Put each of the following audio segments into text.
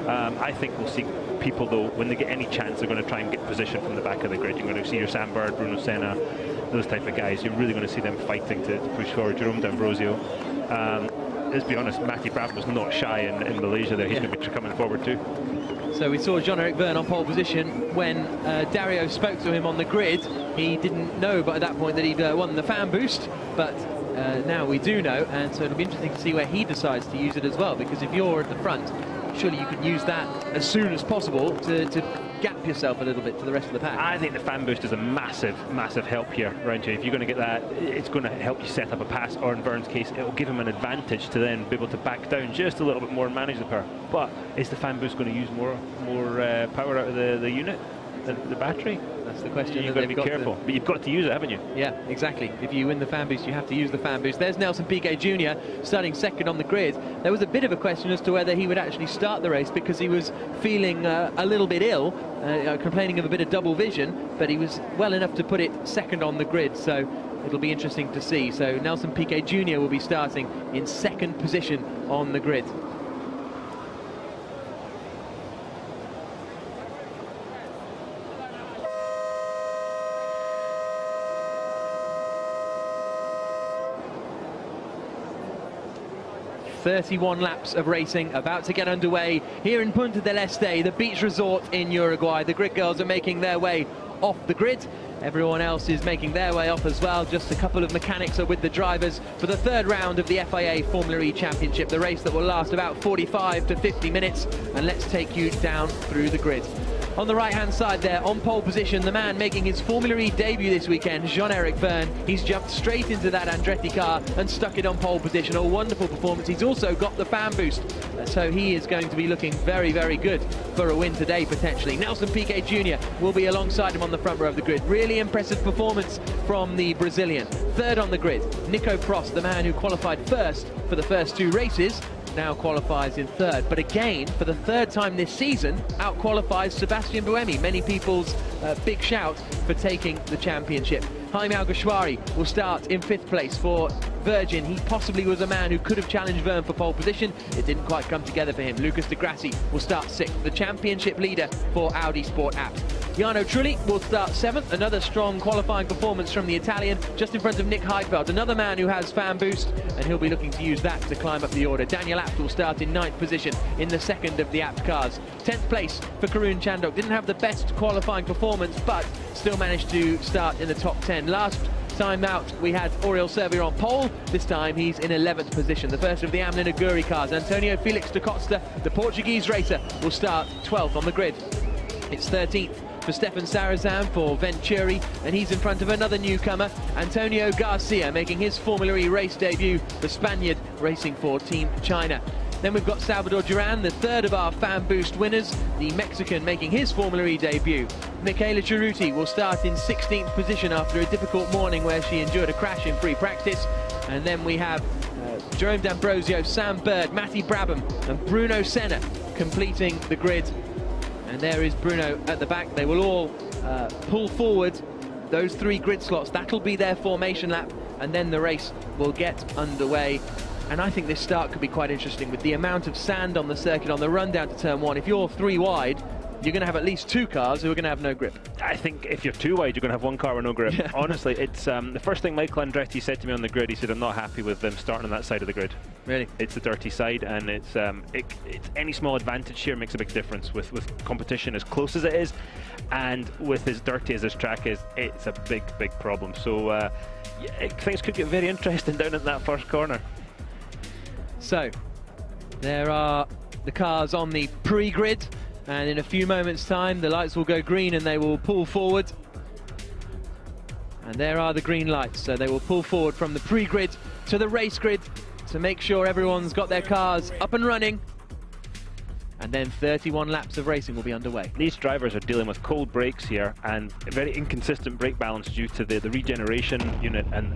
I think we'll see people, though, when they get any chance, they're going to try and get position from the back of the grid. You're going to see your Sam Bird, Bruno Senna, those type of guys. You're really going to see them fighting to push forward. Jerome D'Ambrosio. Let's be honest, Matty Brabham was not shy in Malaysia there. He's going to be coming forward too. So we saw Jean-Eric Vergne on pole position. When Dario spoke to him on the grid, he didn't know by that point that he'd won the fan boost, but now we do know, and so it'll be interesting to see where he decides to use it as well, because if you're at the front, surely you could use that as soon as possible to gap yourself a little bit to the rest of the pack. I think the fan boost is a massive help here around you. If you're going to get that, it's going to help you set up a pass, or in Vergne's case, it will give him an advantage to then be able to back down just a little bit more and manage the power. But is the fan boost going to use more power out of the unit, the battery? That's the question. You've got to be careful, but you've got to use it, haven't you? Yeah, exactly. If you win the fan boost, you have to use the fan boost. There's Nelson Piquet Jr. starting second on the grid. There was a bit of a question as to whether he would actually start the race, because he was feeling a little bit ill, complaining of a bit of double vision, but he was well enough to put it second on the grid, so it'll be interesting to see. So Nelson Piquet Jr. will be starting in second position on the grid. ...31 laps of racing about to get underway here in Punta del Este, the beach resort in Uruguay. The grid girls are making their way off the grid. Everyone else is making their way off as well. Just a couple of mechanics are with the drivers for the third round of the FIA Formula E Championship, the race that will last about 45 to 50 minutes. And let's take you down through the grid. On the right-hand side there, on pole position, the man making his Formula E debut this weekend, Jean-Eric Vergne. He's jumped straight into that Andretti car and stuck it on pole position. A wonderful performance. He's also got the fan boost, so he is going to be looking very, very good for a win today, potentially. Nelson Piquet Jr. will be alongside him on the front row of the grid. Really impressive performance from the Brazilian. Third on the grid, Nico Prost, the man who qualified first for the first two races, now qualifies in third, but again, for the third time this season, out-qualifies Sebastian Buemi. Many people's big shout for taking the championship. Jaime Alguersuari will start in fifth place for Virgin. He possibly was a man who could have challenged Vergne for pole position. It didn't quite come together for him. Lucas Di Grassi will start sixth, the championship leader for Audi Sport App. Jarno Trulli will start seventh, another strong qualifying performance from the Italian, just in front of Nick Heidfeld, another man who has fan boost, and he'll be looking to use that to climb up the order. Daniel Abt will start in ninth position in the second of the Abt cars. 10th place for Karun Chandok. Didn't have the best qualifying performance, but still managed to start in the top 10. Last time out, we had Oriol Servia on pole. This time he's in 11th position. The first of the Amlin Aguri cars, Antonio Felix da Costa, the Portuguese racer, will start 12th on the grid. It's 13th for Stefan Sarazan for Venturi, and he's in front of another newcomer, Antonio Garcia, making his Formula E race debut, the Spaniard racing for Team China. Then we've got Salvador Duran, the third of our fan boost winners, the Mexican making his Formula E debut. Michaela Cerruti will start in 16th position after a difficult morning where she endured a crash in free practice. And then we have Jerome D'Ambrosio, Sam Bird, Matty Brabham and Bruno Senna completing the grid. And there is Bruno at the back. They will all pull forward those three grid slots. That'll be their formation lap, and then the race will get underway. And I think this start could be quite interesting with the amount of sand on the circuit on the run down to turn one. If you're three wide, you're going to have at least two cars who are going to have no grip. I think if you're too wide, you're going to have one car with no grip. Yeah. Honestly, it's the first thing Michael Andretti said to me on the grid. He said, I'm not happy with them starting on that side of the grid. Really? It's the dirty side, and it's any small advantage here makes a big difference with competition as close as it is, and with as dirty as this track is, it's a big problem. So things could get very interesting down in that first corner. So there are the cars on the pre-grid, and in a few moments time the lights will go green and they will pull forward, and there are the green lights, so they will pull forward from the pre-grid to the race grid to make sure everyone's got their cars up and running. And then 31 laps of racing will be underway. These drivers are dealing with cold brakes here and a very inconsistent brake balance due to the regeneration unit and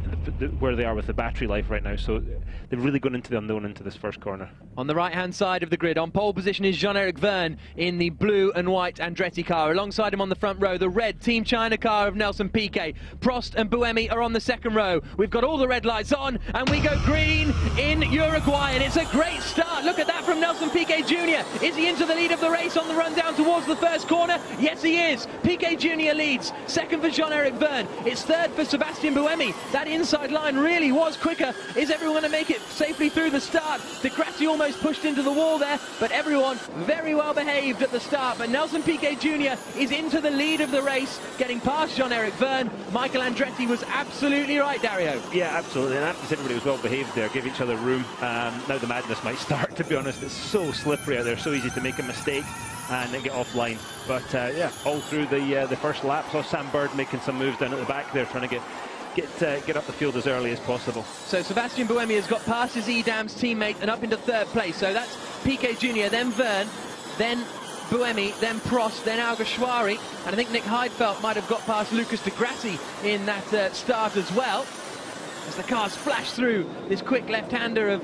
where they are with the battery life right now. So they've really gone into the unknown into this first corner. On the right-hand side of the grid, on pole position is Jean-Eric Vergne in the blue and white Andretti car. Alongside him on the front row, the red Team China car of Nelson Piquet. Prost and Buemi are on the second row. We've got all the red lights on, and we go green in Uruguay, and it's a great start. Look at that lap from Nelson Piquet Jr. Is he into the lead of the race on the run down towards the first corner? Yes, he is. Piquet Jr. leads. Second for Jean-Eric Vergne. It's third for Sebastian Buemi. That inside line really was quicker. Is everyone going to make it safely through the start? De Grassi almost pushed into the wall there, but everyone very well behaved at the start. But Nelson Piquet Jr. is into the lead of the race, getting past Jean-Eric Vergne. Michael Andretti was absolutely right, Dario. Yeah, absolutely. And after everybody was well behaved there, give each other room. Now the madness might start, to be honest. It's so slippery out there, so easy to make a mistake and then get offline. But yeah, all through the first lap, saw Sam Bird making some moves down at the back there, trying to get up the field as early as possible. So Sebastian Buemi has got past his Edam's teammate and up into third place. So that's Piquet Jr., then Vergne, then Buemi, then Prost, then Alguersuari, and I think Nick Heidfeld might have got past Lucas de Grassi in that start as well. As the cars flash through this quick left-hander of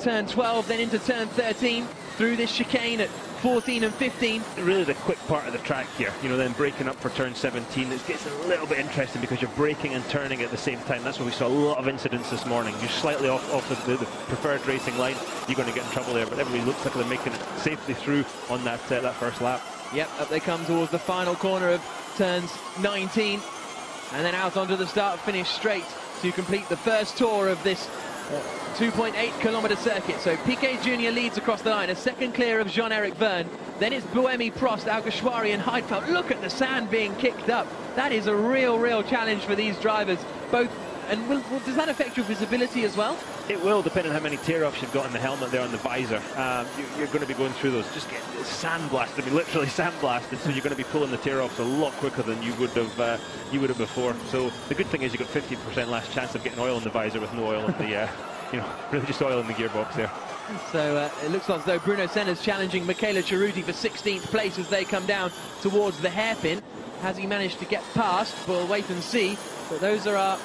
turn 12, then into turn 13, through this chicane at 14 and 15. Really the quick part of the track here, you know, then breaking up for turn 17, it gets a little bit interesting because you're braking and turning at the same time. That's where we saw a lot of incidents this morning. You're slightly off the preferred racing line, you're going to get in trouble there, but everybody looks like they're making it safely through on that first lap. Yep, up they come towards the final corner of turns 19, and then out onto the start-finish straight to complete the first tour of this 2.8 kilometre circuit. So Piquet Jr. leads across the line, a second clear of Jean-Eric Vergne. Then it's Buemi, Prost, Alguersuari and Heidfeld. Look at the sand being kicked up. That is a real challenge for these drivers. Both, and does that affect your visibility as well? It will, depending on how many tear-offs you've got in the helmet there on the visor. You're going to be going through those. Just get sandblasted, I mean literally sandblasted, so you're going to be pulling the tear-offs a lot quicker than you would have before. So the good thing is you've got 50% less chance of getting oil in the visor with no oil in the, you know, really just oil in the gearbox there. So it looks as though Bruno Senna's challenging Michele Ceruti for 16th place as they come down towards the hairpin. Has he managed to get past? We'll wait and see. But those are our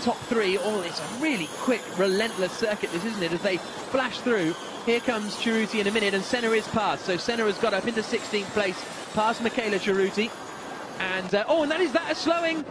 top three. Oh, it's a really quick, relentless circuit, this, isn't it, as they flash through. Here comes Ceruti in a minute, and Senna is past. So Senna has got up into 16th place, past Michele Ceruti. And, oh, and that is that a slowing?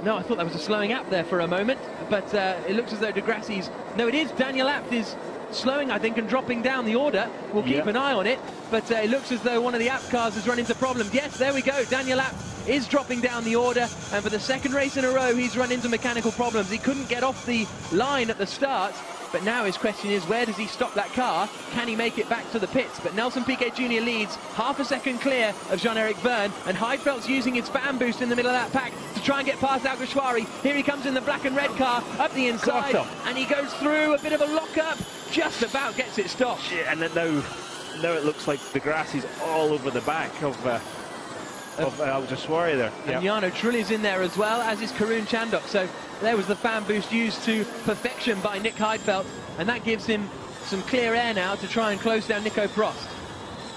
No, I thought that was a slowing Abt there for a moment. But it looks as though de Grassi's... No, it is. Daniel Abt is slowing, I think, and dropping down the order. We'll keep an eye on it. But it looks as though one of the Abt cars has run into problems. Yes, there we go. Daniel Abt is dropping down the order, and for the second race in a row he's run into mechanical problems. He couldn't get off the line at the start, but now his question is, where does he stop that car? Can he make it back to the pits? But Nelson Piquet Jr. leads, half a second clear of Jean-Eric Vergne, and Heidfeld's using his fan boost in the middle of that pack to try and get past Alguersuari. Here he comes in the black and red car, up the inside, and he goes through a bit of a lock-up, just about gets it stopped. Yeah, and then now it looks like de Grassi's all over the back of Alguersuari there. And Jarno Trulli's in there as well, as is Karun Chandhok. So there was the fan boost used to perfection by Nick Heidfeld, and that gives him some clear air now to try and close down Nico Prost.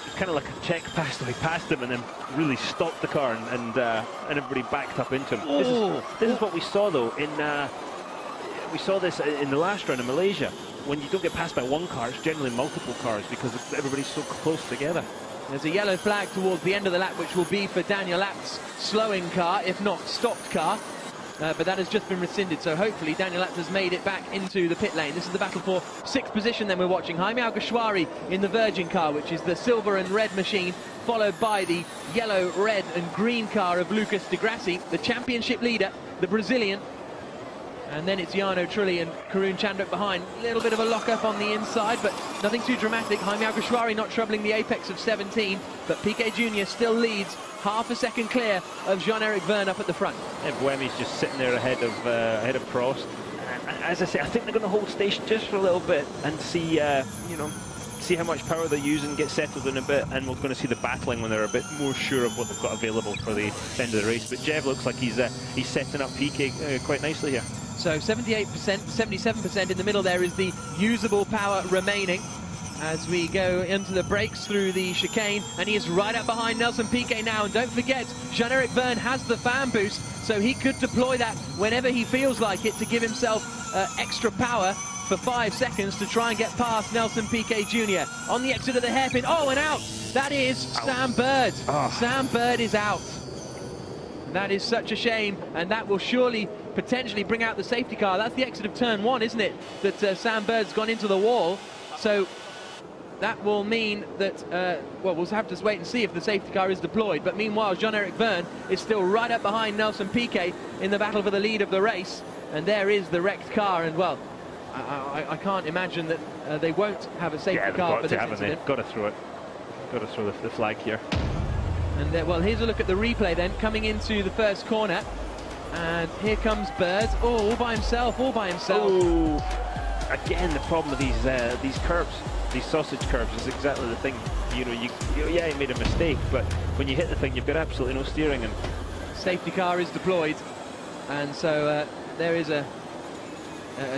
It's kind of like a check pass, he passed him and then really stopped the car, and everybody backed up into him. This is what we saw though we saw this in the last round in Malaysia. When you don't get passed by one car, it's generally multiple cars because everybody's so close together. There's a yellow flag towards the end of the lap, which will be for Daniel Abt's slowing car, if not stopped car. But that has just been rescinded, so hopefully Daniel Abt has made it back into the pit lane. This is the battle for 6th position then we're watching. Jaime Alguersuari in the Virgin car, which is the silver and red machine, followed by the yellow, red and green car of Lucas de Grassi, the championship leader, the Brazilian. And then it's Jarno Trulli and Karun Chandhok behind. A little bit of a lock-up on the inside, but nothing too dramatic. Jaime Alguersuari not troubling the apex of 17, but Piquet Jr. still leads, half a second clear of Jean-Eric Vergne up at the front. And Buemi's just sitting there ahead of Prost. As I say, I think they're going to hold station just for a little bit and see, see how much power they're using, get settled in a bit, and we're going to see the battling when they're a bit more sure of what they've got available for the end of the race. But Jev looks like he's setting up Piquet quite nicely here. So 78%, 77% in the middle there is the usable power remaining as we go into the brakes through the chicane, and he is right up behind Nelson Piquet now. And don't forget, Jean-Eric Vergne has the fan boost, so he could deploy that whenever he feels like it to give himself extra power for 5 seconds to try and get past Nelson Piquet Jr. On the exit of the hairpin, oh, and out! That is Sam Bird. Sam Bird is out. That is such a shame, and that will surely potentially bring out the safety car. That's the exit of turn 1, isn't it? That Sam Bird's gone into the wall. So that will mean that, well, we'll have to wait and see if the safety car is deployed. But meanwhile, Jean-Eric Vergne is still right up behind Nelson Piquet in the battle for the lead of the race. And there is the wrecked car. And, well, I can't imagine that they won't have a safety car for this incident. Got to throw it. Got to throw the flag here. And, well, here's a look at the replay then, coming into the first corner. And here comes Bird, all by himself, Oh, again, the problem with these curbs, these sausage curbs, is exactly the thing. You know, yeah, he made a mistake, but when you hit the thing, you've got absolutely no steering. And safety car is deployed, and so there is a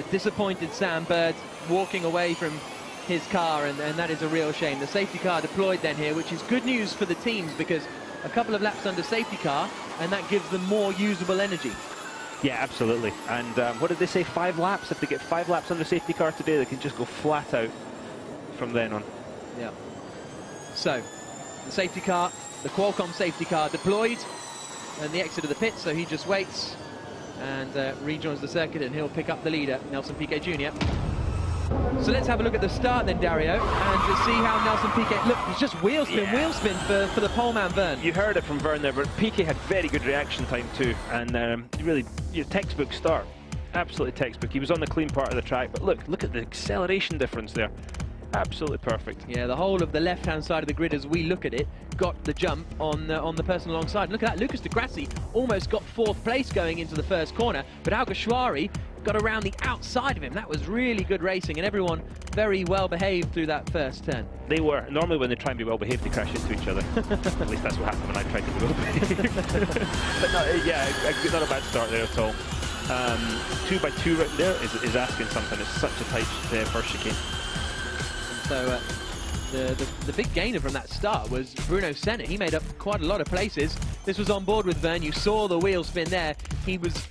disappointed Sam Bird walking away from his car, and that is a real shame. The safety car deployed then here, which is good news for the teams, because a couple of laps under safety car, and that gives them more usable energy. Yeah, absolutely. And what did they say, 5 laps? If they get 5 laps under safety car today, they can just go flat out from then on. Yeah. So, the safety car, the Qualcomm safety car deployed, and the exit of the pit, so he just waits and rejoins the circuit, and he'll pick up the leader, Nelson Piquet Jr. So let's have a look at the start then, Dario, and to see how Nelson Piquet... Look, he's just wheel spin for the poleman Vergne. You heard it from Vergne there, but Piquet had very good reaction time too, and really, your textbook start. Absolutely textbook. He was on the clean part of the track, but look at the acceleration difference there. Absolutely perfect. Yeah, the whole of the left-hand side of the grid, as we look at it, got the jump on the person alongside. Look at that, Lucas Di Grassi almost got 4th place going into the first corner, but Alguersuari got around the outside of him. That was really good racing, and everyone very well behaved through that first turn. They were. Normally when they try and be well behaved, they crash into each other. At least that's what happened when I tried to be well behaved. But no, yeah, not a bad start there at all. 2x2 right there is asking something. It's such a tight first chicane. So the big gainer from that start was Bruno Senna. He made up quite a lot of places. This was on board with Vergne. You saw the wheel spin there. He was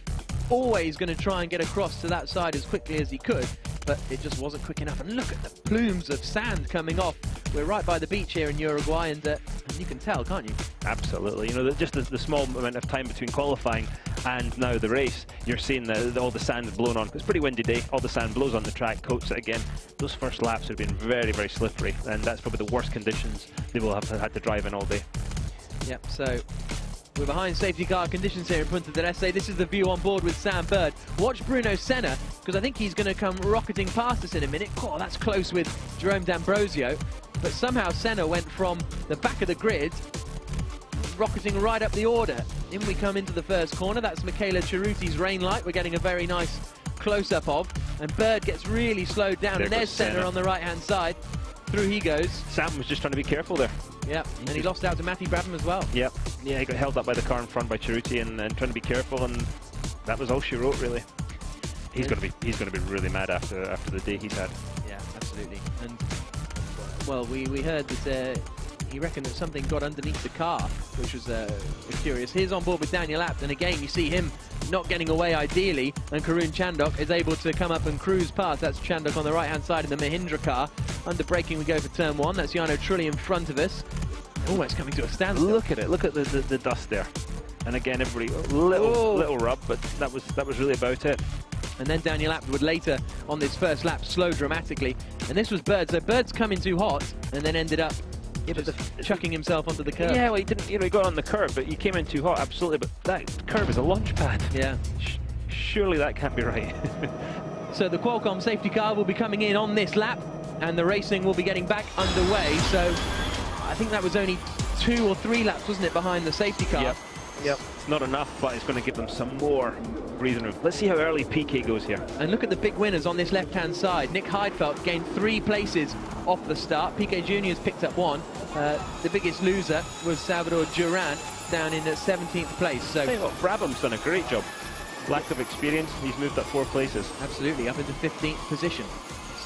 always going to try and get across to that side as quickly as he could, but it just wasn't quick enough. And look at the plumes of sand coming off. We're right by the beach here in Uruguay, and you can tell, can't you? Absolutely. You know, just the small amount of time between qualifying and now the race, you're seeing all the sand blown on. It's a pretty windy day. All the sand blows on the track, coats it again. Those first laps have been very, very slippery, and that's probably the worst conditions they will have had to drive in all day. Yep, so we're behind safety car conditions here in Punta del Este. This is the view on board with Sam Bird. Watch Bruno Senna, because I think he's going to come rocketing past us in a minute. Oh, that's close with Jerome D'Ambrosio. But somehow Senna went from the back of the grid, rocketing right up the order. In we come into the first corner. That's Michele Cerruti's rain light. We're getting a very nice close-up of. And Bird gets really slowed down. And there's Senna on the right-hand side. Through he goes. Sam was just trying to be careful there. Yep, and he lost out to Matthew Brabham as well. Yep, yeah, he got held up by the car in front by Cerruti and trying to be careful, and that was all she wrote, really. He's going to be really mad after the day he's had. Yeah, absolutely. And well, we heard that he reckoned that something got underneath the car, which was curious. Here's on board with Daniel Abt, and again you see him not getting away ideally, and Karun Chandhok is able to come up and cruise past. That's Chandhok on the right hand side in the Mahindra car. Under braking we go for turn 1. That's Jarno Trulli in front of us, almost coming to a standstill. Look at it, look at the dust there. And again, everybody little rub, but that was really about it. And then Daniel Abt would later on this first lap slow dramatically, and this was Bird. So Bird's coming too hot and then ended up chucking himself onto the curb. Yeah, well, he didn't. You know, he got on the curb, but he came in too hot, absolutely. But that curb is a launch pad. Yeah. Surely that can't be right. So the Qualcomm safety car will be coming in on this lap, and the racing will be getting back underway. So I think that was only 2 or 3 laps, wasn't it, behind the safety car? Yep. It's not enough, but it's going to give them some more breathing room. Let's see how early Piquet goes here. And look at the big winners on this left-hand side. Nick Heidfeld gained 3 places off the start. Piquet Jr. has picked up 1. The biggest loser was Salvador Duran, down in 17th place. So Brabham's done a great job. Lack of experience, he's moved up 4 places. Absolutely, up into 15th position.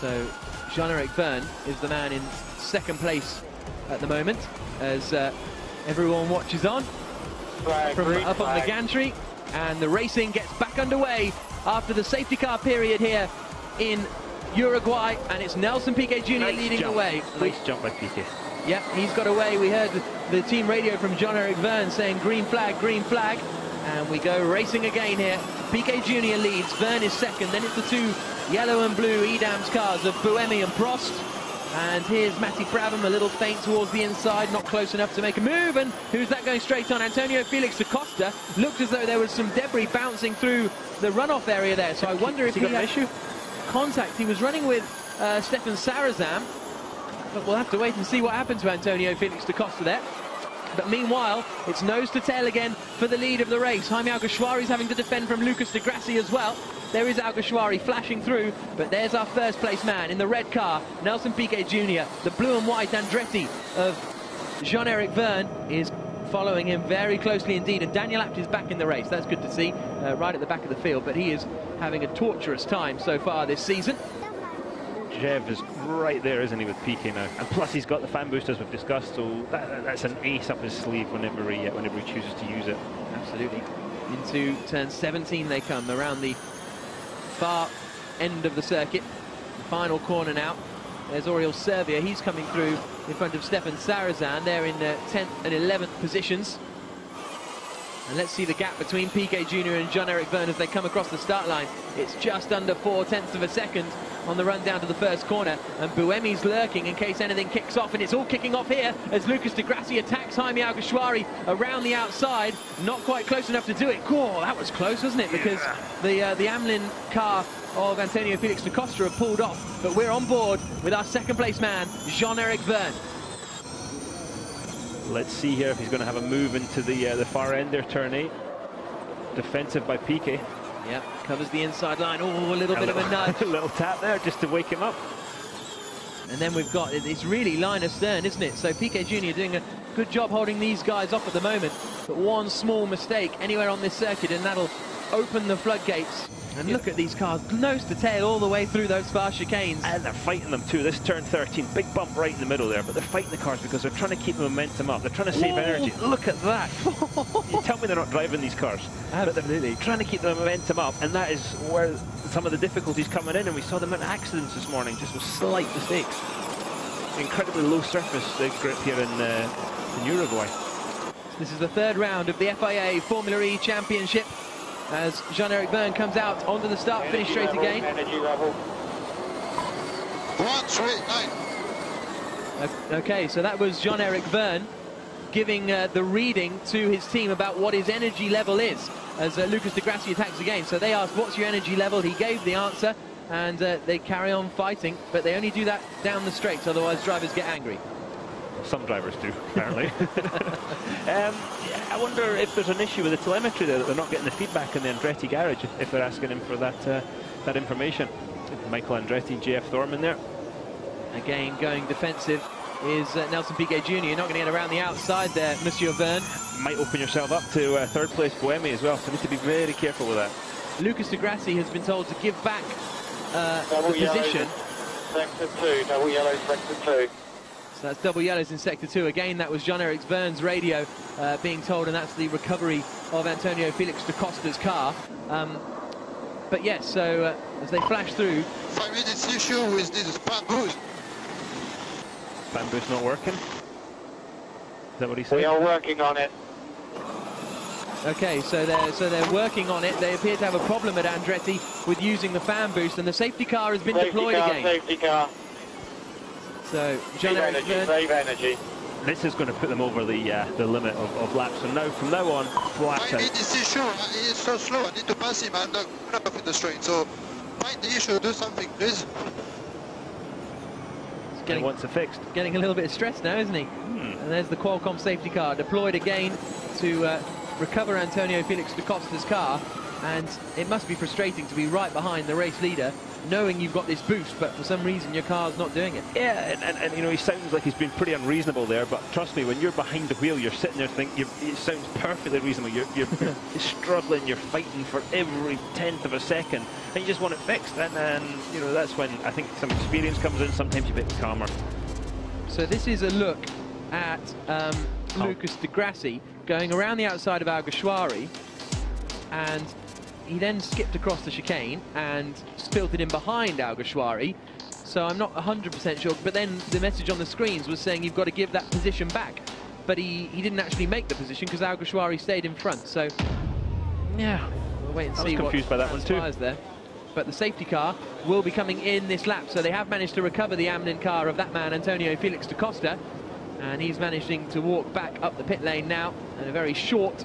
So Jean-Eric Vergne is the man in 2nd place at the moment, as everyone watches on from up on the gantry, and the racing gets back underway after the safety car period here in Uruguay, and it's Nelson Piquet Jr. leading the way. Nice jump by Piquet. Yep, he's got away. We heard the team radio from Jean-Eric Vergne saying green flag, and we go racing again here. Piquet Jr. leads, Vergne is 2nd, then it's the 2 yellow and blue Edams cars of Buemi and Prost, And here's Matty Brabham, a little feint towards the inside, not close enough to make a move. And who's that going straight on? Antonio Felix da Costa. Looked as though there was some debris bouncing through the runoff area there. So I wonder if he got an issue. Contact. He was running with Stefan Sarazam. But we'll have to wait and see what happened to Antonio Felix da Costa there. But meanwhile, it's nose to tail again for the lead of the race. Jaime Alguersuari's having to defend from Lucas de Grassi as well. There is Alguersuari flashing through, but there's our first place man in the red car, Nelson Piquet Jr. The blue and white Andretti of Jean-Eric Vergne is following him very closely indeed, and Daniel Abt is back in the race. That's good to see, right at the back of the field, but he is having a torturous time so far this season. Jev is right there, isn't he, with Piquet now? And plus he's got the fan boosters we've discussed, so that's an ace up his sleeve whenever he chooses to use it. Absolutely. Into turn 17 they come, around the far end of the circuit. The final corner now. There's Oriol Servia, he's coming through in front of Stefan Sarazan. They're in 10th and 11th positions. And let's see the gap between Piquet Jr. and Jean-Eric Vergne as they come across the start line. It's just under 0.4 of a second on the run down to the first corner, and Buemi's lurking in case anything kicks off, and it's all kicking off here as Lucas de Grassi attacks Jaime Alguersuari around the outside. Not quite close enough to do it. Oh, that was close, wasn't it? Because the Amlin car of Antonio Felix da Costa have pulled off, but we're on board with our second place man, Jean-Eric Vergne. Let's see here if he's going to have a move into the far end there, turn 8. Defensive by Piquet. Yep, covers the inside line. Oh, a little bit of a nudge. A little tap there just to wake him up. And then we've got, it's really line astern, isn't it? So Piquet Jr. doing a good job holding these guys off at the moment. But one small mistake anywhere on this circuit and that'll open the floodgates. And look at these cars, nose to tail all the way through those fast chicanes. And they're fighting them too. This turn 13, big bump right in the middle there, but they're fighting the cars because they're trying to keep the momentum up. They're trying to save energy. Look at that. You tell me they're not driving these cars. Absolutely. But they're trying to keep the momentum up, and that is where some of the difficulties coming in, and we saw them in accidents this morning, just with slight mistakes. Incredibly low surface grip here in Uruguay. This is the third round of the FIA Formula E Championship, as Jean-Eric Vergne comes out onto the start-finish straight again. Energy level. 139. Okay, so that was Jean-Eric Vergne giving the reading to his team about what his energy level is, as Lucas de Grassi attacks again. So they asked, what's your energy level? He gave the answer, and they carry on fighting, but they only do that down the straights, otherwise drivers get angry. Some drivers do, apparently. I wonder if there's an issue with the telemetry there, that they're not getting the feedback in the Andretti garage if they're asking him for that information. Michael Andretti, JF Thorman there. Again, going defensive is Nelson Piquet Jr. You're not going to get around the outside there, Monsieur Vergne. Might open yourself up to third place Buemi as well, so you need to be very careful with that. Lucas de Grassi has been told to give back the position. Sector 2, double yellow, sector 2. So that's double yellows in sector 2. Again, that was Jean-Eric Vergne's radio being told, and that's the recovery of Antonio Felix da Costa's car. But yes, so as they flash through... 5 minutes issue with this fan boost. Fan boost not working? Is that what he said? We are working on it. Okay, so they're working on it. They appear to have a problem at Andretti with using the fan boost, and the safety car has been deployed again. Safety car. So Jean-Eric Vergne, save energy. This is going to put them over the limit of laps. So now, from now on, flat Find this issue. It's so slow. I need to pass him and not off in the straight. So find the issue. Do something, please. He wants it fixed. Getting a little bit stressed now, isn't he? And there's the Qualcomm safety car deployed again to recover Antonio Felix da Costa's car. And it must be frustrating to be right behind the race leader, knowing you've got this boost, but for some reason your car's not doing it. Yeah, and you know, he sounds like he's been pretty unreasonable there, but trust me, when you're behind the wheel, you're sitting there thinking, it sounds perfectly reasonable. You're struggling, you're fighting for every tenth of a second, and you just want it fixed. And you know, that's when I think some experience comes in. Sometimes you're a bit calmer. So this is a look at Lucas de Grassi going around the outside of Alguersuari, and he then skipped across the chicane and filtered in behind Alguersuari. So I'm not 100% sure, but then the message on the screens was saying you've got to give that position back. But he didn't actually make the position because Alguersuari stayed in front. So, yeah, we'll wait and see. I was confused by that one too. There. but the safety car will be coming in this lap. So they have managed to recover the Amlin car of that man, Antonio Felix da Costa, and he's managing to walk back up the pit lane now, and a very short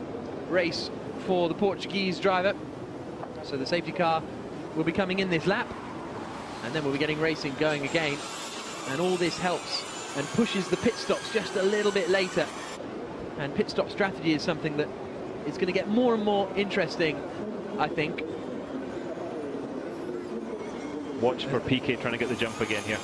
race for the Portuguese driver. So the safety car will be coming in this lap, and then we'll be getting racing going again, and all this helps and pushes the pit stops just a little bit later. And pit stop strategy is something that is going to get more and more interesting, I think. Watch for Piquet trying to get the jump again here.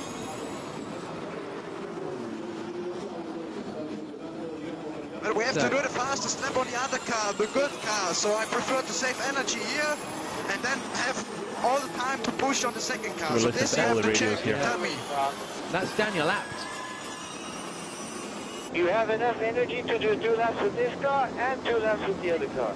But we have to do the fastest lap on the other car, the good car, so I prefer to save energy here and then have all the time to push on the second car. So this you have to check, tell me. That's Daniel Abt. You have enough energy to do 2 laps with this car and 2 laps with the other car.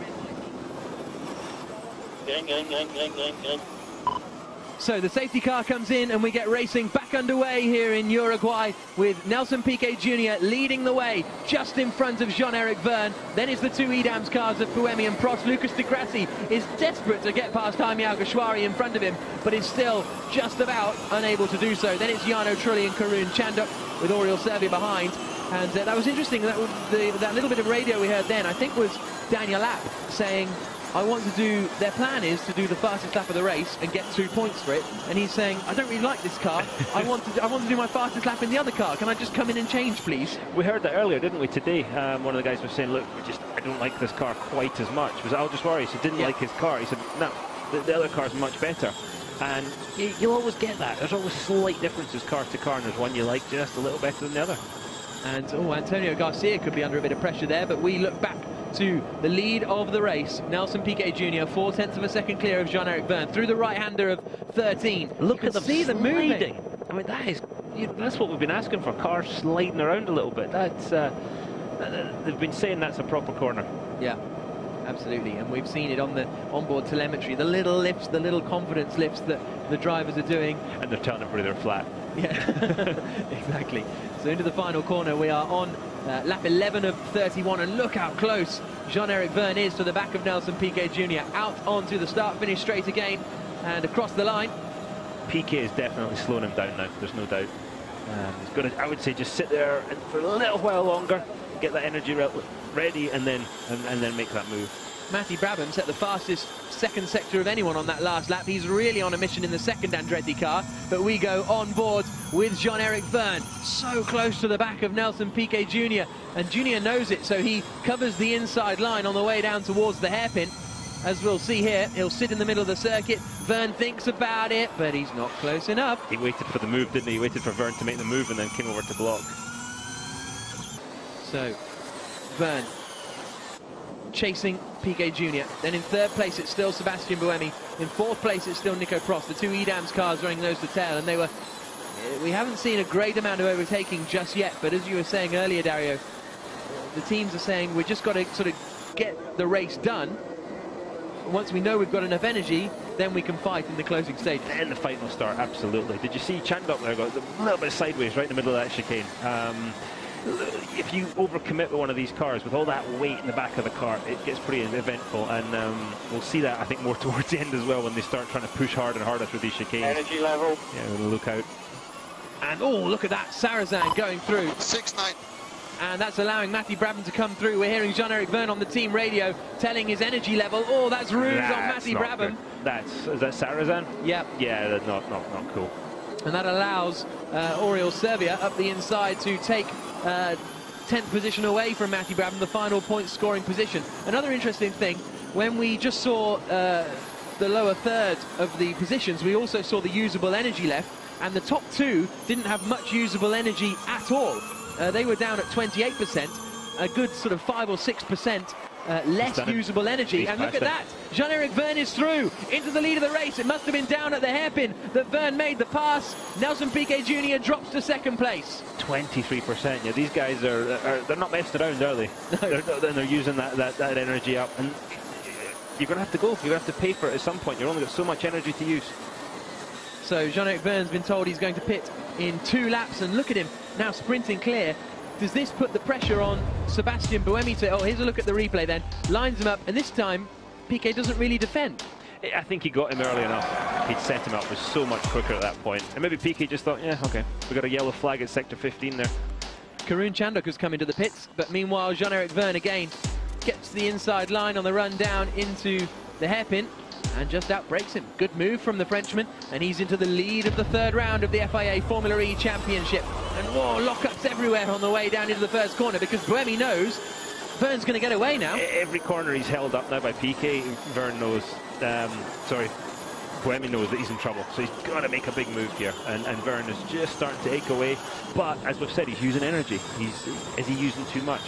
So the safety car comes in and we get racing back underway here in Uruguay with Nelson Piquet Jr. leading the way just in front of Jean-Eric Vergne. Then it's the 2 EDAMS cars of Buemi and Prost. Lucas Di Grassi is desperate to get past Jaime Alguersuari in front of him, but is still just about unable to do so. Then it's Jarno Trulli and Karun Chandok with Oriol Servia behind. And that was interesting. That little bit of radio we heard then, I think, was Daniel Abt saying, I want to do, their plan is to do the fastest lap of the race and get 2 points for it. And he's saying, I don't really like this car. I want to do my fastest lap in the other car. Can I just come in and change, please? We heard that earlier, didn't we, today? One of the guys was saying, look, I don't like this car quite as much. Was Alguersuari? He didn't like his car. He said, no, the other car's much better. And you'll always get that. There's always slight differences car to car, and there's one you like just a little better than the other. And Antonio Garcia could be under a bit of pressure there, but we look back to the lead of the race. Nelson Piquet Jr. 4/10 of a second clear of Jean-Eric Vergne through the right-hander of 13. Look at them sliding. I mean, that's what we've been asking for, cars sliding around a little bit. That's they've been saying that's a proper corner. Yeah, absolutely, and we've seen it on the onboard telemetry, the little lifts, the little confidence lifts that the drivers are doing. And they're telling everybody they're flat. Yeah, exactly. So into the final corner, we are on lap 11 of 31, and look how close Jean-Eric Vergne is to the back of Nelson Piquet Jr. Out onto the start-finish straight again, and across the line. Piquet is definitely slowing him down now, there's no doubt. He's going to, I would say, just sit there and for a little while longer, get that energy ready, and then make that move. Matty Brabham set the fastest second sector of anyone on that last lap. He's really on a mission in the second Andretti car, but we go on board with Jean-Eric Vergne, so close to the back of Nelson Piquet Jr. And Jr. knows it, so he covers the inside line on the way down towards the hairpin. As we'll see here, he'll sit in the middle of the circuit. Vergne thinks about it, but he's not close enough. He waited for the move, didn't he? He waited for Vergne to make the move and then came over to block. So, Vergne chasing Piquet Jr. Then in third place it's still Sebastian Buemi. In fourth place it's still Nico Prost. The 2 EDAMS cars running nose to tail, and we haven't seen a great amount of overtaking just yet, but as you were saying earlier, Dario, the teams are saying we've just got to sort of get the race done. Once we know we've got enough energy, then we can fight in the closing stage. Then the fight will start, absolutely. Did you see Chandok there got a little bit sideways right in the middle of that chicane? If you overcommit with one of these cars, with all that weight in the back of the car, it gets pretty eventful, and we'll see that, I think, more towards the end as well, when they start trying to push hard and harder through these chicanes. Energy level. Yeah, we'll look out. And oh, look at that, Sarrazin going through. 6-9. And that's allowing Matty Brabham to come through. We're hearing Jean-Eric Vergne on the team radio telling his energy level. Oh, that's rude on Matty Brabham. Is that Sarrazin? Yep. Yeah, that's not cool. And that allows Oriol Servia up the inside to take 10th position away from Matty Brabham, the final point scoring position. Another interesting thing, when we just saw the lower third of the positions, we also saw the usable energy left, and the top 2 didn't have much usable energy at all. They were down at 28%, a good sort of 5 or 6% less usable energy. And look at that, Jean-Eric Vergne is through into the lead of the race. It must have been down at the hairpin that Vergne made the pass. Nelson Piquet Jr. drops to second place. 23%. Yeah, these guys they're not messing around, are they? No. They're using that energy up, and you're going to have to go. You're going to have to pay for it at some point. You've only got so much energy to use. So Jean-Eric Vergne's been told he's going to pit in 2 laps, and look at him now sprinting clear. Does this put the pressure on Sebastian Buemi to... Oh, here's a look at the replay then. Lines him up, and this time Piquet doesn't really defend. I think he got him early enough. He'd set him up was so much quicker at that point. And maybe Piquet just thought, yeah, okay, we got a yellow flag at sector 15 there. Karun Chandhok has come into the pits, but meanwhile Jean-Eric Vergne again gets to the inside line on the run down into the hairpin and just outbreaks him. Good move from the Frenchman, and he's into the lead of the third round of the FIA Formula E Championship. And whoa, lockups everywhere on the way down into the first corner because Buemi knows Vergne's going to get away now. Every corner he's held up now by Piquet. Vergne knows, Buemi knows that he's in trouble, so he's got to make a big move here. And Vergne is just starting to ache away. But as we've said, he's using energy. Is he using too much?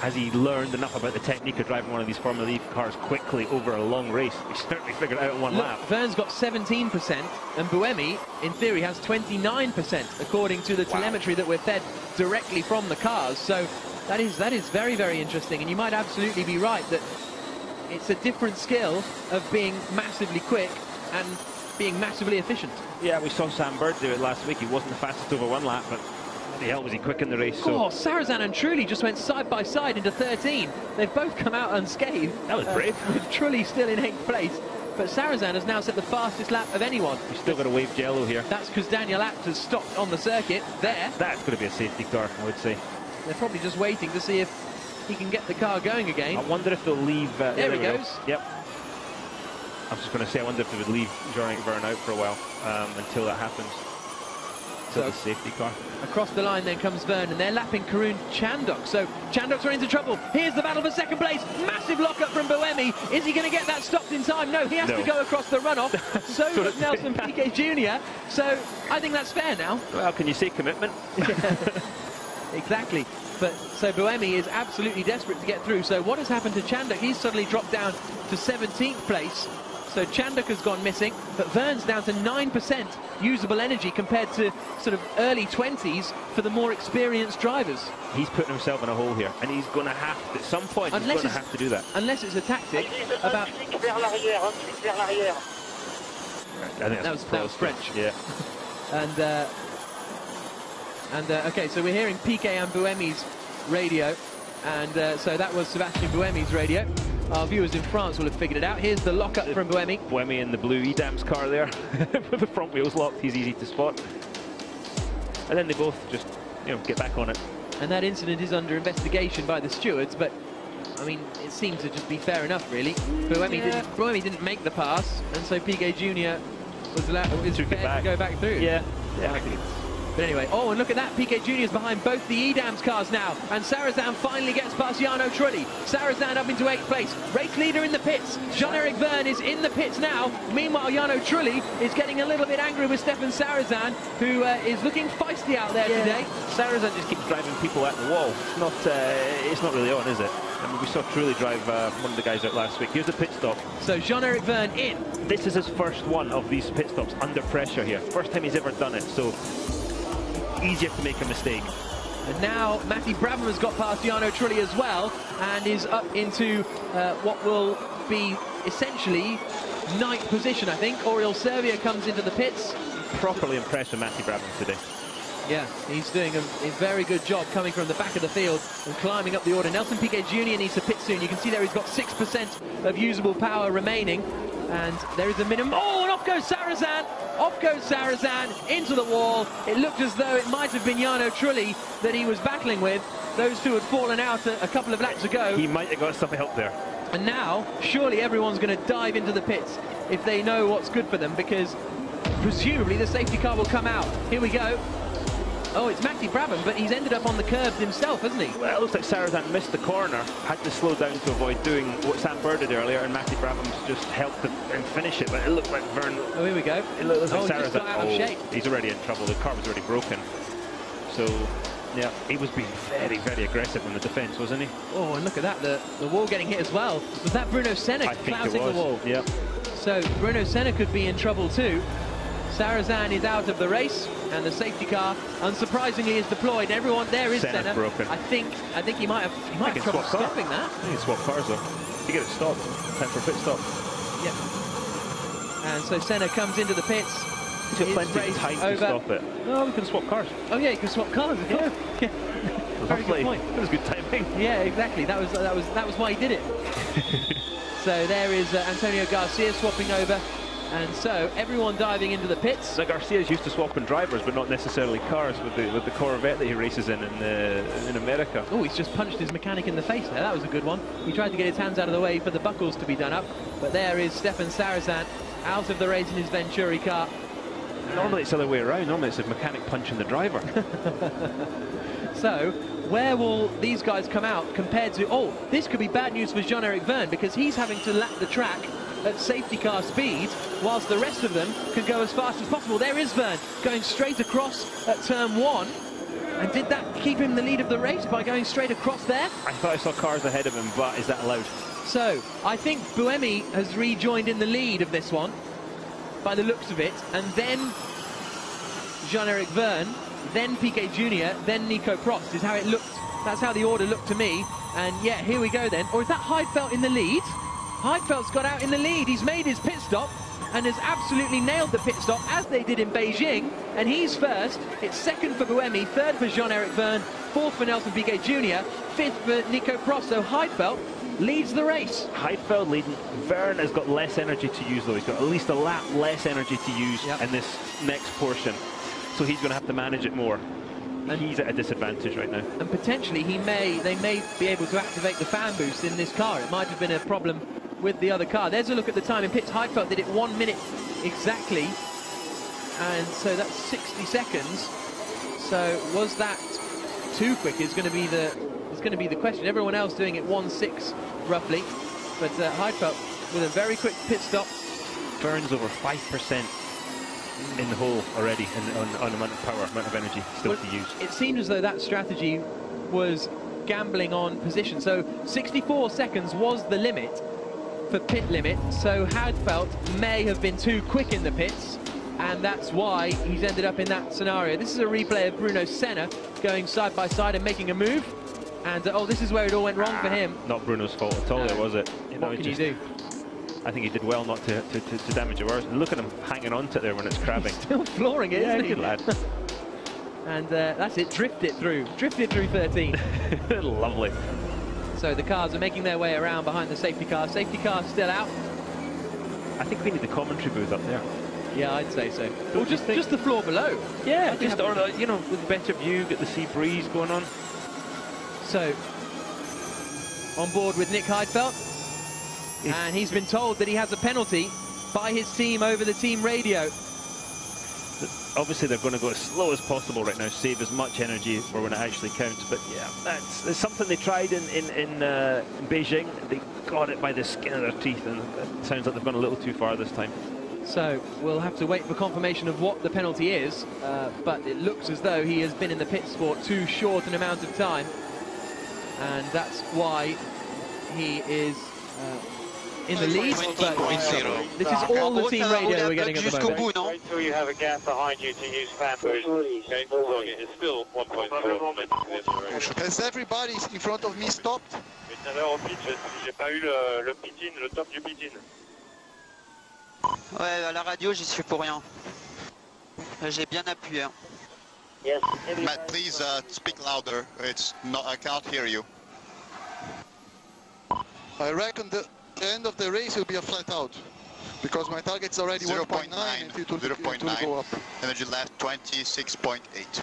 Has he learned enough about the technique of driving one of these Formula E cars quickly over a long race? He's certainly figured it out in one lap. Vergne's got 17%, and Buemi, in theory, has 29%, according to the telemetry that we're fed directly from the cars. So that is very, very interesting. And you might absolutely be right that it's a different skill of being massively quick and being massively efficient. Yeah, we saw Sam Bird do it last week. He wasn't the fastest over one lap, but the hell was he quick in the race. So. Oh, Sarrazin and Trulli just went side by side into 13. They've both come out unscathed. That was brave. With Trulli still in 8th place. But Sarrazin has now set the fastest lap of anyone. He's still got to wave jello here. That's because Daniel Abt has stopped on the circuit there. That's going to be a safety car, I would say. They're probably just waiting to see if he can get the car going again. I wonder if they'll leave... there he goes. Yep. I was just going to say, I wonder if they would leave Jean-Eric Vergne out for a while until that happens. So the safety car. Across the line then comes Vergne, and they're lapping Karun Chandhok. So Chandhok's running into trouble. Here's the battle for second place. Massive lockup from Buemi. Is he going to get that stopped in time? No, he has to go across the runoff. So does Nelson Piquet Jr. So I think that's fair now. Well, can you say commitment? Exactly. But so Buemi is absolutely desperate to get through. So what has happened to Chandhok? He's suddenly dropped down to 17th place. So Chandhok has gone missing, but Vergne's down to 9% usable energy compared to sort of early 20s for the more experienced drivers. He's putting himself in a hole here, and he's going to have to, at some point, he's going to have to do that. Unless it's a tactic about... I think that was French. Yeah. And okay, so we're hearing Piquet and Buemi's radio, and so that was Sebastian Buemi's radio. Our viewers in France will have figured it out. Here's the lockup from Buemi. Buemi in the blue Edams car there, with the front wheels locked. He's easy to spot. And then they both just, get back on it. And that incident is under investigation by the stewards, but I mean, it seemed to just be fair enough, really. Buemi didn't make the pass, and so Piquet Jr. was allowed to go back through. Yeah, I think it's... But anyway, oh, and look at that. Piquet Jr. is behind both the Edams cars now. And Sarrazin finally gets past Jarno Trulli. Sarrazin up into 8th place. Race leader in the pits. Jean-Eric Vergne is in the pits now. Meanwhile, Jarno Trulli is getting a little bit angry with Stefan Sarrazin, who is looking feisty out there today. Sarrazin just keeps driving people at the wall. It's not really on, is it? I mean, we saw Trulli drive one of the guys out last week. Here's the pit stop. So Jean-Eric Vergne in. This is his first one of these pit stops under pressure here. First time he's ever done it, so... easier to make a mistake. And now Matty Brabham has got past Jarno Trulli as well and is up into what will be essentially 9th position, I think. Oriol Servia comes into the pits. Properly impressed with Matty Brabham today. Yeah, he's doing a very good job coming from the back of the field and climbing up the order. Nelson Piquet Jr. needs to pit soon. You can see there he's got 6% of usable power remaining. And there is a minimum. Oh, and off goes Sarrazin. Off goes Sarrazin into the wall. It looked as though it might have been Jarno Trulli that he was battling with. Those two had fallen out a couple of laps ago. He might have got some help there. And now, surely everyone's going to dive into the pits if they know what's good for them, because presumably the safety car will come out. Here we go. Oh, it's Matty Brabham, but he's ended up on the curbs himself, hasn't he? Well, it looks like Sarrazin missed the corner, had to slow down to avoid doing what Sam Bird did earlier, and Matty Brabham's just helped and finish it, but it looked like Vergne... Oh, here we go. It looks like Sarrazin... Just got out of shape. He's already in trouble. The car was already broken. So, yeah, he was being very, very aggressive in the defence, wasn't he? Oh, and look at that, the wall getting hit as well. Was that Bruno Senna clouting the wall? Yeah. So Bruno Senna could be in trouble too. Sarrazin is out of the race, and the safety car, unsurprisingly, is deployed. Everyone there is Senna. Broken. I think he might have trouble stopping that. I think he swapped cars though. You get it stopped. Time for a pit stop. Yeah. And so Senna comes into the pits. He's got plenty of time to stop it. No, we can swap cars. Oh yeah, you can swap cars. Yeah. Very good point. That was good timing. Yeah, exactly. That was why he did it. So there is Antonio Garcia swapping over. And so everyone diving into the pits. Now Garcia's used to swapping drivers, but not necessarily cars, with the Corvette that he races in America. Oh, he's just punched his mechanic in the face there. That was a good one. He tried to get his hands out of the way for the buckles to be done up. But there is Stefan Sarrazin out of the race in his Venturi car. Normally it's the other way around. Normally it's the mechanic punching the driver. So where will these guys come out compared to... Oh, this could be bad news for Jean-Eric Vergne, because he's having to lap the track at safety car speed, whilst the rest of them can go as fast as possible. There is Vergne going straight across at turn 1. And did that keep him the lead of the race by going straight across there? I thought I saw cars ahead of him, but is that allowed? So I think Buemi has rejoined in the lead of this one, by the looks of it, and then Jean-Eric Vergne, then Piquet Jr., then Nico Prost is how it looked. That's how the order looked to me. And yeah, here we go then. Or is that Heidfeld in the lead? Heidfeld's got out in the lead. He's made his pit stop and has absolutely nailed the pit stop, as they did in Beijing. And he's first. It's second for Buemi, third for Jean-Eric Vergne, fourth for Nelson Piquet Jr., fifth for Nico Prost. So Heidfeld leads the race. Heidfeld leading. Vergne has got less energy to use, though. He's got at least a lap less energy to use in this next portion. So he's going to have to manage it more. And he's at a disadvantage right now. And potentially they may be able to activate the fan boost in this car. It might have been a problem with the other car. There's a look at the time in pits. Heidfeld did it 1 minute exactly, and so that's 60 seconds. So was that too quick? Is going to be the question. Everyone else doing it 1:06 roughly, but Heidfeld with a very quick pit stop. Burns over 5% in the hole already, on amount of power, amount of energy still to use. It seemed as though that strategy was gambling on position. So 64 seconds was the limit for pit limit, so Heidfeld may have been too quick in the pits, and that's why he's ended up in that scenario. This is a replay of Bruno Senna going side by side and making a move, and oh, this is where it all went wrong for him. Not Bruno's fault at all, was it? What can you do? I think he did well not to damage it worse. Look at him hanging on to it there when it's crabbing. He's still flooring it, isn't he? Good lad. And that's it, drifted through 13. Lovely. So the cars are making their way around behind the safety car. Safety car still out. I think we need the commentary booth up there. Yeah, I'd say so. Or just the floor below. Yeah, just, or, you know, with a better view, get the sea breeze going on. So, on board with Nick Heidfeld. And he's been told that he has a penalty by his team over the team radio. Obviously they're going to go as slow as possible right now, save as much energy for when it actually counts. But yeah, that's something they tried in Beijing. They got it by the skin of their teeth, and it sounds like they've gone a little too far this time. So we'll have to wait for confirmation of what the penalty is, but it looks as though he has been in the pits for too short an amount of time, and that's why he is in the lead. But this is all the team radio we're getting at the moment. Wait till you have a gap behind you to use fan boost. Okay, it's still 1.4. Has everybody in front of me stopped? J'ai pas eu le pit-in, le top du pit-in. Ouais, à la radio, j'y suis pour rien. J'ai bien appuyé. Yes. Matt, please speak louder. I can't hear you. I reckon the end of the race will be a flat out, because my target's already 1.9 and it will go up. Energy left 26.8.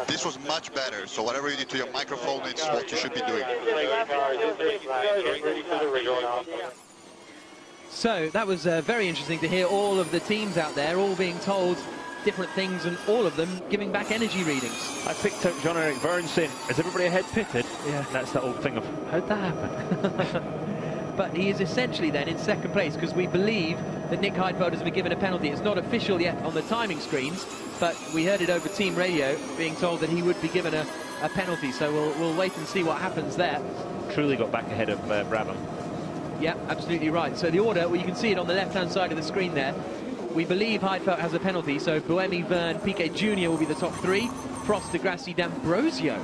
This was much better, so whatever you did to your microphone, it's what you should be doing. So that was very interesting to hear all of the teams out there all being told different things, and all of them giving back energy readings. I picked out Jean-Eric Vergne saying, "Is everybody ahead pitted?" Yeah, that's that old thing of, how'd that happen? But he is essentially then in second place, because we believe that Nick Heidfeld has been given a penalty. It's not official yet on the timing screens, but we heard it over team radio being told that he would be given a penalty. So we'll wait and see what happens there. Truly got back ahead of Brabham. Yeah, absolutely right. So the order, well, you can see it on the left-hand side of the screen there. We believe Heidfeld has a penalty, so Buemi, Vergne, Piquet Jr. will be the top three. Prost, Degrassi, D'Ambrosio.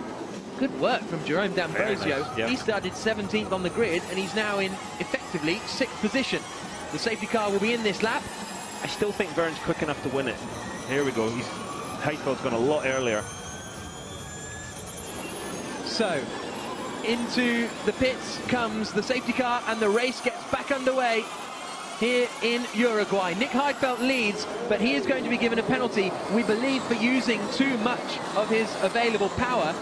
Good work from Jerome D'Ambrosio. Nice. Yep. He started 17th on the grid, and he's now in, effectively, 6th position. The safety car will be in this lap. I still think Vergne's quick enough to win it. Here we go. Heidfeld's gone a lot earlier. So, into the pits comes the safety car, and the race gets back underway here in Uruguay. Nick Heidfeld leads, but he is going to be given a penalty, we believe, for using too much of his available power.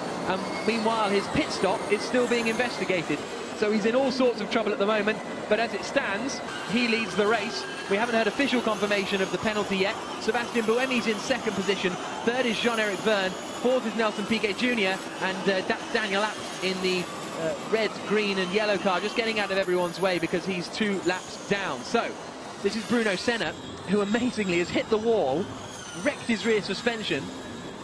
Meanwhile, his pit stop is still being investigated. So he's in all sorts of trouble at the moment, but as it stands, he leads the race. We haven't heard official confirmation of the penalty yet. Sebastian Buemi's in second position, third is Jean-Eric Vergne, fourth is Nelson Piquet Jr., and that's Daniel Abt in the red, green and yellow car, just getting out of everyone's way because he's 2 laps down. So, this is Bruno Senna, who amazingly has hit the wall, wrecked his rear suspension,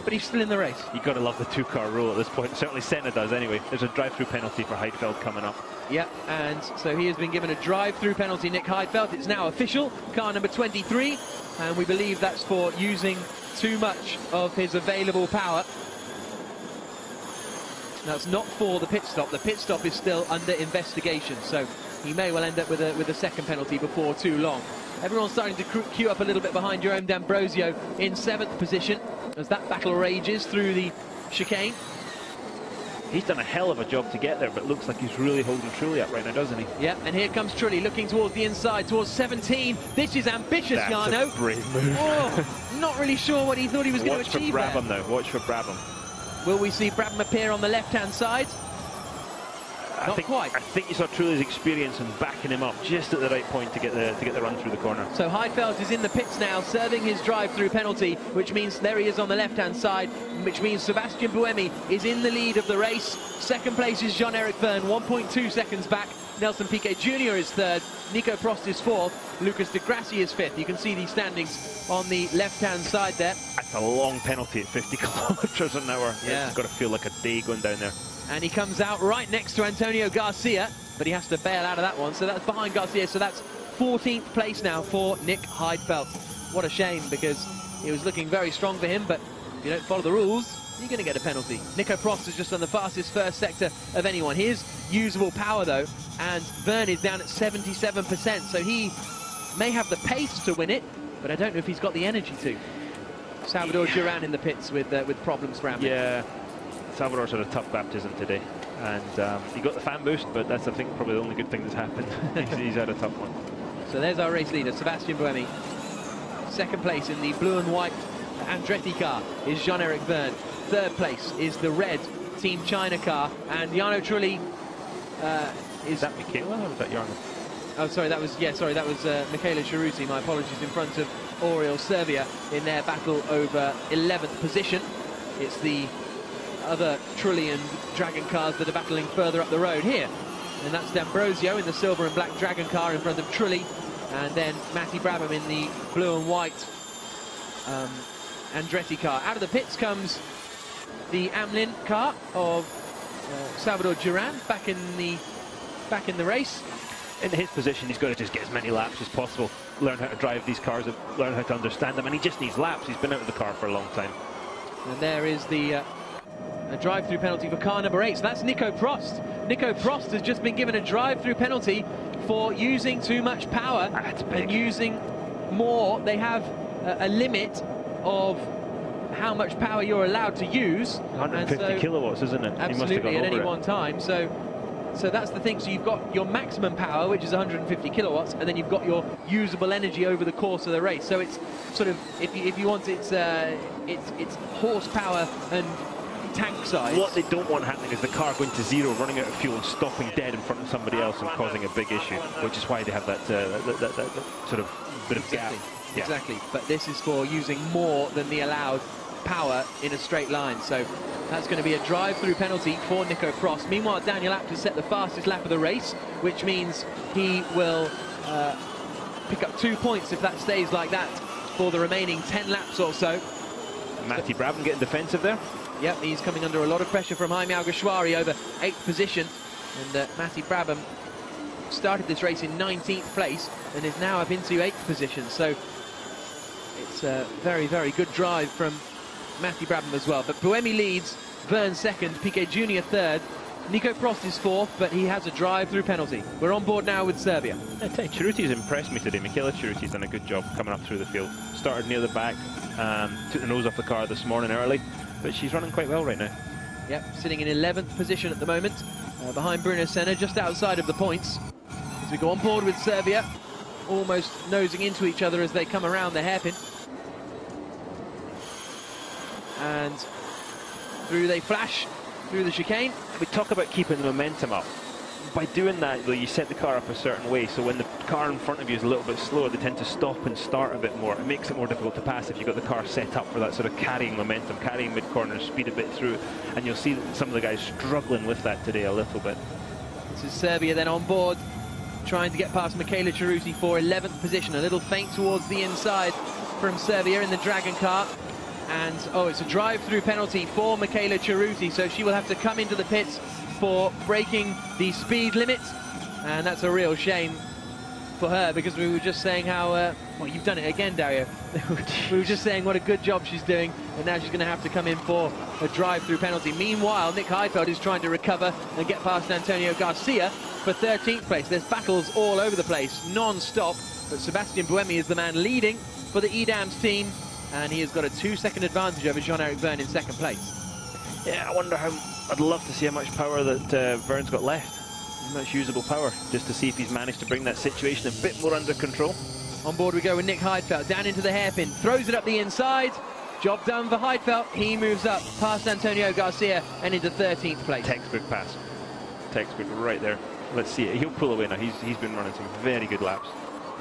but he's still in the race. You've got to love the 2-car rule at this point. Certainly Senna does anyway. There's a drive-through penalty for Heidfeld coming up. Yeah, and so he has been given a drive-through penalty, Nick Heidfeld. It's now official, car number 23, and we believe that's for using too much of his available power. That's not for the pit stop. The pit stop is still under investigation, so he may well end up with a second penalty before too long. Everyone's starting to queue up a little bit behind Jerome D'Ambrosio in 7th position as that battle rages through the chicane. He's done a hell of a job to get there, but looks like he's really holding Trulli up right now, doesn't he? Yeah, and here comes Trulli looking towards the inside, towards 17. This is ambitious, Jarno. That's a brave move. Oh, not really sure what he thought he was going to achieve there. Watch for Brabham, though. Watch for Brabham. Will we see Brabham appear on the left-hand side? Not quite. I think you saw Trulli's experience in backing him up just at the right point to get the run through the corner. So Heidfeld is in the pits now, serving his drive-through penalty, which means there he is on the left-hand side, which means Sebastian Buemi is in the lead of the race. Second place is Jean-Eric Vergne, 1.2 seconds back. Nelson Piquet Jr. is third, Nico Prost is fourth, Lucas de Grassi is fifth. You can see these standings on the left-hand side there. That's a long penalty at 50 kilometers an hour. Yeah. It's got to feel like a day going down there. And he comes out right next to Antonio Garcia, but he has to bail out of that one. So that's behind Garcia. So that's 14th place now for Nick Heidfeld. What a shame, because it was looking very strong for him, but if you don't follow the rules, you're going to get a penalty. Nico Prost has just done the fastest first sector of anyone. His usable power, though, and Vergne is down at 77%, so he may have the pace to win it, but I don't know if he's got the energy to. Salvador Duran in the pits with problems for him. Yeah. Salvador's had a tough baptism today, and he got the fan boost, but that's, I think, probably the only good thing that's happened. he's had a tough one. So there's our race leader, Sebastian Buemi. Second place in the blue and white Andretti car is Jean-Eric Vergne. Third place is the red Team China car, and Jarno Trulli is that Michaela or was that Jarno? Oh, sorry, that was Michaela Ceruti. My apologies, in front of Oriol Servia in their battle over 11th position. It's the other Trulli and Dragon cars that are battling further up the road here. And that's D'Ambrosio in the silver and black Dragon car in front of Trulli, and then Matty Brabham in the blue and white Andretti car. Out of the pits comes the Amlin car of Salvador Duran, back in the race. In his position, he's got to just get as many laps as possible, learn how to drive these cars, learn how to understand them, and he just needs laps. He's been out of the car for a long time. And there is the a drive-through penalty for car number 8. So that's Nico Prost. Nico Prost has just been given a drive-through penalty for using too much power and using more. They have a limit of how much power you're allowed to use. 150 kilowatts, isn't it? Absolutely, at any one time. So that's the thing. So you've got your maximum power, which is 150 kilowatts, and then you've got your usable energy over the course of the race. So it's sort of, if you want, it's horsepower and tank size. What they don't want happening is the car going to zero, running out of fuel and stopping dead in front of somebody else and causing a big issue, which is why they have that sort of bit of gap. Yeah. Exactly, but this is for using more than the allowed power in a straight line. So that's going to be a drive-through penalty for Nico Prost. Meanwhile, Daniel Abt has set the fastest lap of the race, which means he will pick up 2 points if that stays like that for the remaining 10 laps or so. Matty Brabham getting defensive there. Yep, he's coming under a lot of pressure from Jaime Alguersuari over 8th position. And Matty Brabham started this race in 19th place and is now up into 8th position. So it's a very, very good drive from Matty Brabham as well. But Buemi leads, Vergne second, Piquet Jr. third. Nico Prost is fourth, but he has a drive-through penalty. We're on board now with Serbia. I tell you, Ceruti's impressed me today. Michaela Ceruti's done a good job coming up through the field. Started near the back, took the nose off the car this morning early, but she's running quite well right now. Yep, sitting in 11th position at the moment, behind Bruno Senna, just outside of the points. As we go on board with Serbia, almost nosing into each other as they come around the hairpin. And through they flash, through the chicane. We talk about keeping the momentum up. By doing that, though, you set the car up a certain way, so when the car in front of you is a little bit slower, they tend to stop and start a bit more. It makes it more difficult to pass if you've got the car set up for that sort of carrying momentum, carrying mid-corner, speed a bit through, and you'll see some of the guys struggling with that today a little bit. This is Serbia then on board, trying to get past Michaela Ceruti for 11th position. A little feint towards the inside from Serbia in the Dragon car. And, oh, it's a drive-through penalty for Michaela Ceruti, so she will have to come into the pits for breaking the speed limit, and that's a real shame for her, because we were just saying how well, you've done it again, Dario. We were just saying what a good job she's doing, and now she's going to have to come in for a drive-through penalty. Meanwhile, Nick Heidfeld is trying to recover and get past Antonio Garcia for 13th place. There's battles all over the place, non-stop, but Sebastian Buemi is the man leading for the EDAMS team, and he has got a 2-second advantage over Jean-Eric Verne in 2nd place. Yeah, I wonder how... I'd love to see how much power that Verne's got left. How much usable power, just to see if he's managed to bring that situation a bit more under control. On board we go with Nick Heidfeld, down into the hairpin, throws it up the inside. Job done for Heidfeld. He moves up past Antonio Garcia and into 13th place. Textbook pass. Textbook right there. Let's see it. He'll pull away now. He's been running some very good laps.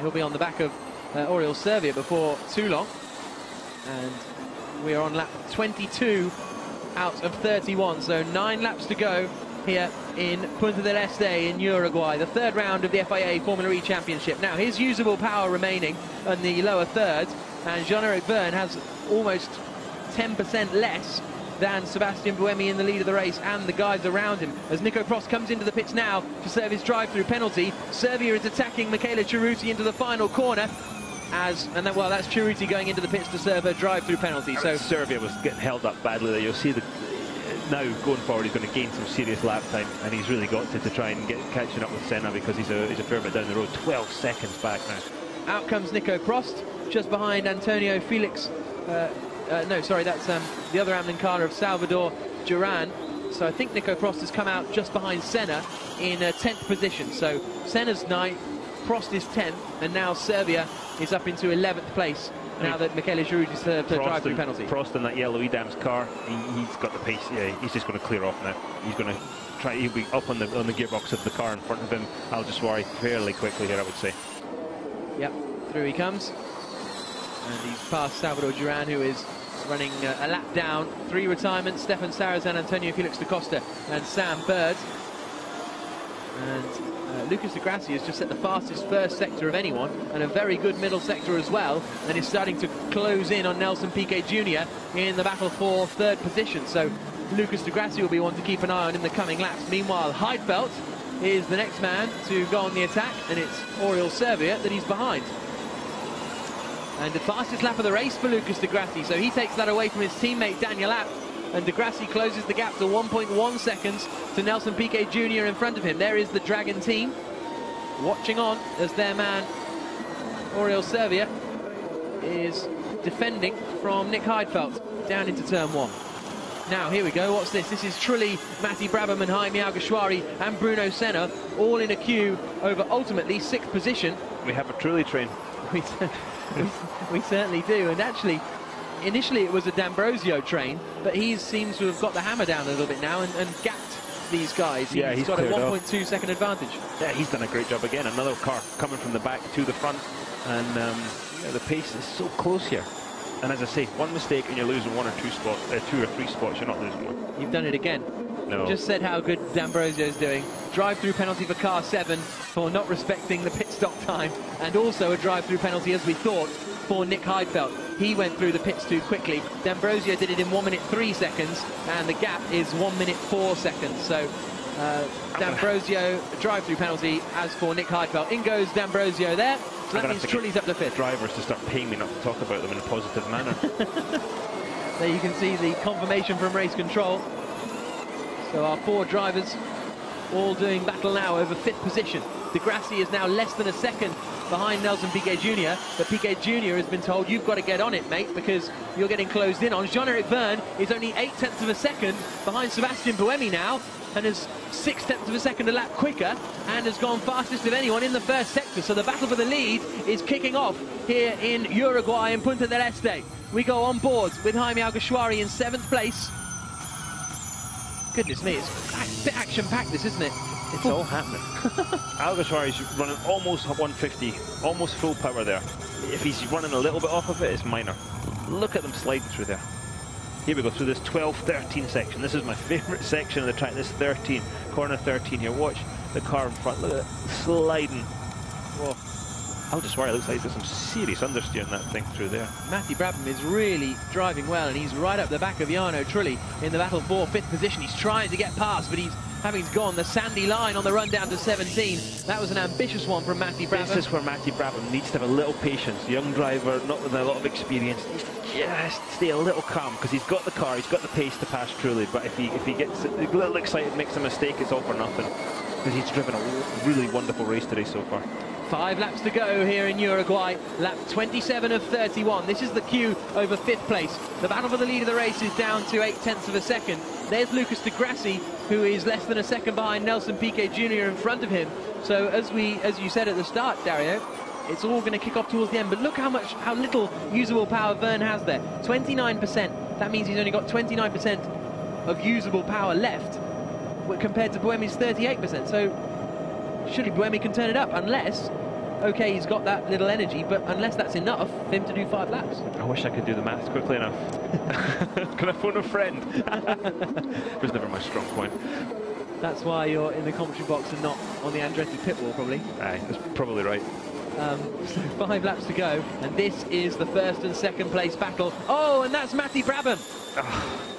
He'll be on the back of Oriol Servia before too long. And we are on lap 22 out of 31, so 9 laps to go here in Punta del Este in Uruguay, the 3rd round of the FIA Formula E Championship. Now, his usable power remaining on the lower third, and Jean-Eric Verne has almost 10% less than Sebastian Buemi in the lead of the race and the guys around him. As Nico Prost comes into the pits now to serve his drive-through penalty, Serbia is attacking Michaela Ceruti into the final corner. That's Ceruti going into the pits to serve her drive-through penalty. So Serbia was getting held up badly there. You'll see that now going forward he's going to gain some serious lap time, and he's really got to try and get catching up with Senna, because he's a fair bit down the road. 12 seconds back now. Out comes Nico Prost, just behind Antonio Felix. No, sorry, that's the other Amlin car of Salvador Duran. So I think Nico Prost has come out just behind Senna in 10th position. So Senna's 9th, Prost is 10th, and now Serbia is up into 11th place now that Michaela Ceruti served her drive-through penalty. Prost in that yellow EDAMS car, he's got the pace. Yeah, he's just going to clear off now. He's going to try. He'll be up on the gearbox of the car in front of him. I'll just worry fairly quickly here, I would say. Yep, through he comes, and he's past Salvador Duran, who is running a lap down. 3 retirements: Stefan Sarazan, Antonio Felix da Costa, and Sam Bird. And Lucas Di Grassi has just set the fastest first sector of anyone, and a very good middle sector as well, and is starting to close in on Nelson Piquet Jr. in the battle for 3rd position. So Lucas Di Grassi will be one to keep an eye on in the coming laps. Meanwhile, Heidfeld is the next man to go on the attack, and it's Oriol Servia that he's behind. And the fastest lap of the race for Lucas Di Grassi, so he takes that away from his teammate Daniel Abt, and Di Grassi closes the gap to 1.1 seconds to Nelson Piquet Jr. in front of him. There is the Dragon team watching on as their man Oriol Servia is defending from Nick Heidfeld down into turn 1. Now here we go, what's this? This is Trulli, Matti Braverman, Jaime Alguersuari and Bruno Senna all in a queue over ultimately 6th position. We have a Trulli train. We certainly do, and actually initially it was a D'Ambrosio train, but he seems to have got the hammer down a little bit now and gapped these guys. Yeah, he's got a 1.2 second advantage. Yeah, he's done a great job again. Another car coming from the back to the front, and yeah, the pace is so close here. And as I say, one mistake and you're losing 1 or 2 spots, 2 or 3 spots. You're not losing 1. You've done it again. No. Just said how good D'Ambrosio is doing. Drive-through penalty for car 7 for not respecting the pit stop time, and also a drive-through penalty, as we thought, for Nick Heidfeld. He went through the pits too quickly. D'Ambrosio did it in 1 minute 3 seconds, and the gap is 1 minute 4 seconds. So D'Ambrosio drive-through penalty. As for Nick Heidfeld, in goes D'Ambrosio there. So that means Trulli's up to 5th. Drivers to start paying me not to talk about them in a positive manner. There you can see the confirmation from race control. So our 4 drivers all doing battle now over 5th position. Di Grassi is now less than a second behind Nelson Piquet Jr., but Piquet Jr. has been told, you've got to get on it, mate, because you're getting closed in on. Jean-Eric Vergne is only 0.8 of a second behind Sebastian Buemi now, and is 0.6 of a second a lap quicker, and has gone fastest of anyone in the first sector. So the battle for the lead is kicking off here in Uruguay in Punta del Este. We go on board with Jaime Alguersuari in 7th place. Goodness me, it's a bit action-packed, this, isn't it? It's all happening. Alguersuari's running almost 150, almost full power there. If he's running a little bit off of it, it's minor. Look at them sliding through there. Here we go, through this 12-13 section. This is my favourite section of the track, this 13, corner 13 here. Watch the car in front, look at it, sliding. Whoa. Alguersuari looks like there's some serious understeering that thing through there. Matty Brabham is really driving well, and he's right up the back of Jarno Trulli in the battle for 5th position. He's trying to get past, but he's having to go on the sandy line on the run down to 17. That was an ambitious one from Matty Brabham. This is where Matty Brabham needs to have a little patience. Young driver, not with a lot of experience, needs to just stay a little calm, because he's got the car, he's got the pace to pass Trulli, but if he gets a little excited, makes a mistake, it's all for nothing, because he's driven a really wonderful race today so far. 5 laps to go here in Uruguay, lap 27 of 31. This is the queue over 5th place. The battle for the lead of the race is down to 0.8 of a second. There's Lucas de Grassi, who is less than a second behind Nelson Piquet Jr. in front of him. So as you said at the start, Dario, it's all going to kick off towards the end. But look how little usable power Vergne has there. 29%. That means he's only got 29% of usable power left, compared to Buemi's 38%. So surely Buemi can turn it up, unless, okay, he's got that little energy, but unless that's enough for him to do 5 laps. I wish I could do the maths quickly enough. Can I phone a friend? It was never my strong point. That's why you're in the commentary box and not on the Andretti pit wall, probably. Aye, that's probably right. So 5 laps to go, and this is the 1st and 2nd place battle. Oh, and that's Matty Brabham.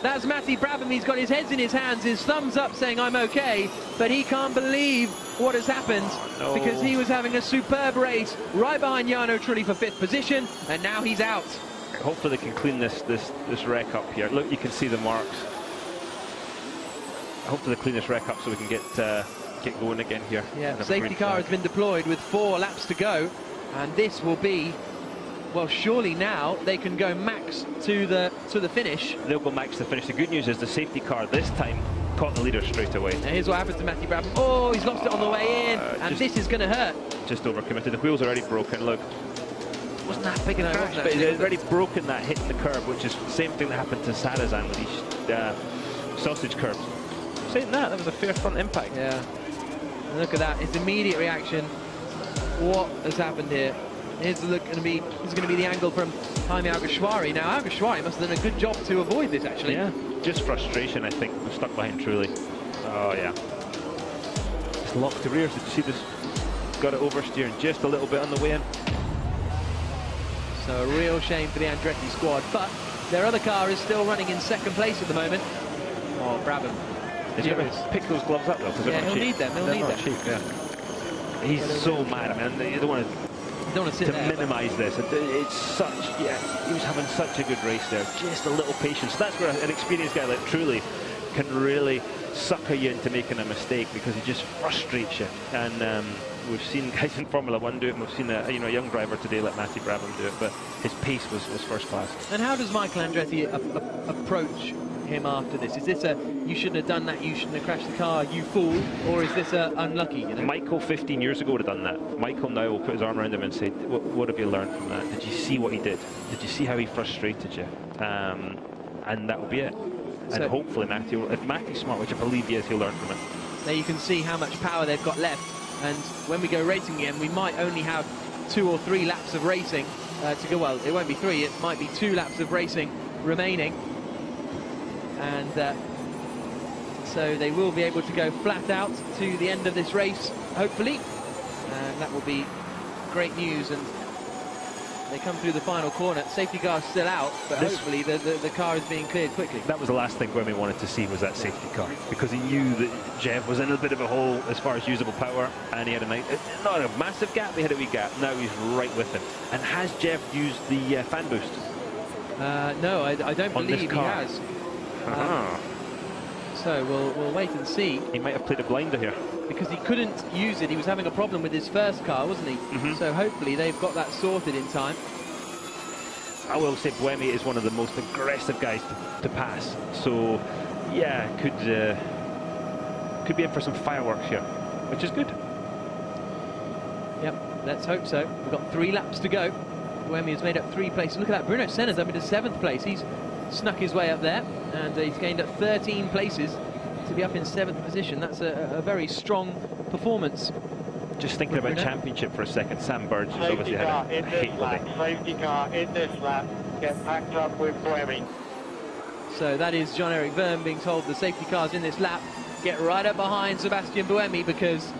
That's Matty Brabham. He's got his head in his hands, his thumbs up saying I'm okay, but he can't believe what has happened, because he was having a superb race right behind Jarno Trulli for 5th position, and now he's out. Hopefully they can clean this wreck up here. Look, you can see the marks. Hopefully they clean this wreck up so we can get going again here. Yeah, the safety car has been deployed with 4 laps to go, and this will be, well, surely now they can go max to the finish. They'll go max to the finish. The good news is the safety car this time caught the leader straight away. Now here's what happened to Matty Brabham. Oh, he's lost it on the way in, and this is going to hurt. Just overcommitted. The wheel's already broken. Look, wasn't that big enough? but it's already broken that hitting the curb, which is the same thing that happened to Sarazan with these sausage curbs. Saying that was a fair front impact. Yeah. And look at that, his immediate reaction. What has happened here? Here's going to be the angle from Jaime Alguersuari. Now Alguersuari must have done a good job to avoid this, actually. Yeah, just frustration, I think. We're stuck behind Trulli. Oh yeah. It's locked to rears. Did you see this? Got it oversteering just a little bit on the way in. So a real shame for the Andretti squad, but their other car is still running in 2nd place at the moment. Oh, Brabham. Did you ever pick those gloves up though? Yeah, he'll need them. He'll need them. Cheap, yeah. He's so mad. I mean, you don't want to minimise this. It's such, he was having such a good race there. Just a little patience. That's where an experienced guy like Trulli can really sucker you into making a mistake, because he just frustrates you. And we've seen guys in Formula 1 do it, and we've seen a young driver today like Matty Brabham do it, but his pace was first class. And how does Michael Andretti approach him after this? Is this a, you shouldn't have done that, you shouldn't have crashed the car, you fool, or is this a unlucky? You know? Michael 15 years ago would have done that. Michael now will put his arm around him and say, what have you learned from that? Did you see what he did? Did you see how he frustrated you? And that will be it. And hopefully Matthew, if Matthew's smart, which I believe he is, he'll learn from it. There you can see how much power they've got left, and when we go racing again, we might only have 2 or 3 laps of racing to go. Well, it won't be 3, it might be 2 laps of racing remaining, and so they will be able to go flat out to the end of this race, hopefully, and that will be great news. And they come through the final corner. Safety car's still out, but hopefully the car is being cleared quickly. That was the last thing Buemi wanted to see, was that safety car, because he knew that Jeff was in a bit of a hole as far as usable power, and he had not a massive gap, they had a wee gap. Now he's right with him. And has Jeff used the fan boost? No, I don't believe he has. So we'll wait and see. He might have played a blinder here. Because he couldn't use it. He was having a problem with his first car, wasn't he? So hopefully they've got that sorted in time. I will say Buemi is one of the most aggressive guys to pass. So, yeah, could be in for some fireworks here, which is good. Yep, let's hope so. We've got 3 laps to go. Buemi has made up 3 places. Look at that, Bruno Senna's up into 7th place. He's snuck his way up there, and he's gained up 13 places to be up in 7th position. That's a very strong performance. Just thinking about championship for a second, Sam Burge has obviously had a hit with it. Safety car in this lap. Get packed up with Buemi. So that is Jean-Eric Vergne being told the safety car's in this lap. Get right up behind Sebastian Buemi, because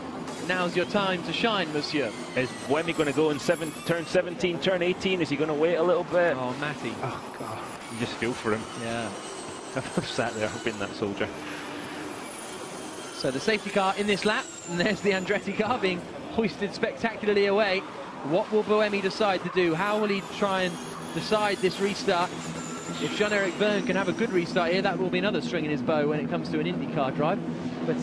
now's your time to shine, monsieur. Is Buemi going to go in turn 17, turn 18? Is he going to wait a little bit? Oh, Matty. Oh, God. You just feel for him. Yeah. I've sat there, I've been that soldier. So the safety car in this lap, and there's the Andretti car being hoisted spectacularly away. What will Buemi decide to do? How will he try and decide this restart? If Jean-Eric Vergne can have a good restart here, that will be another string in his bow when it comes to an IndyCar drive. But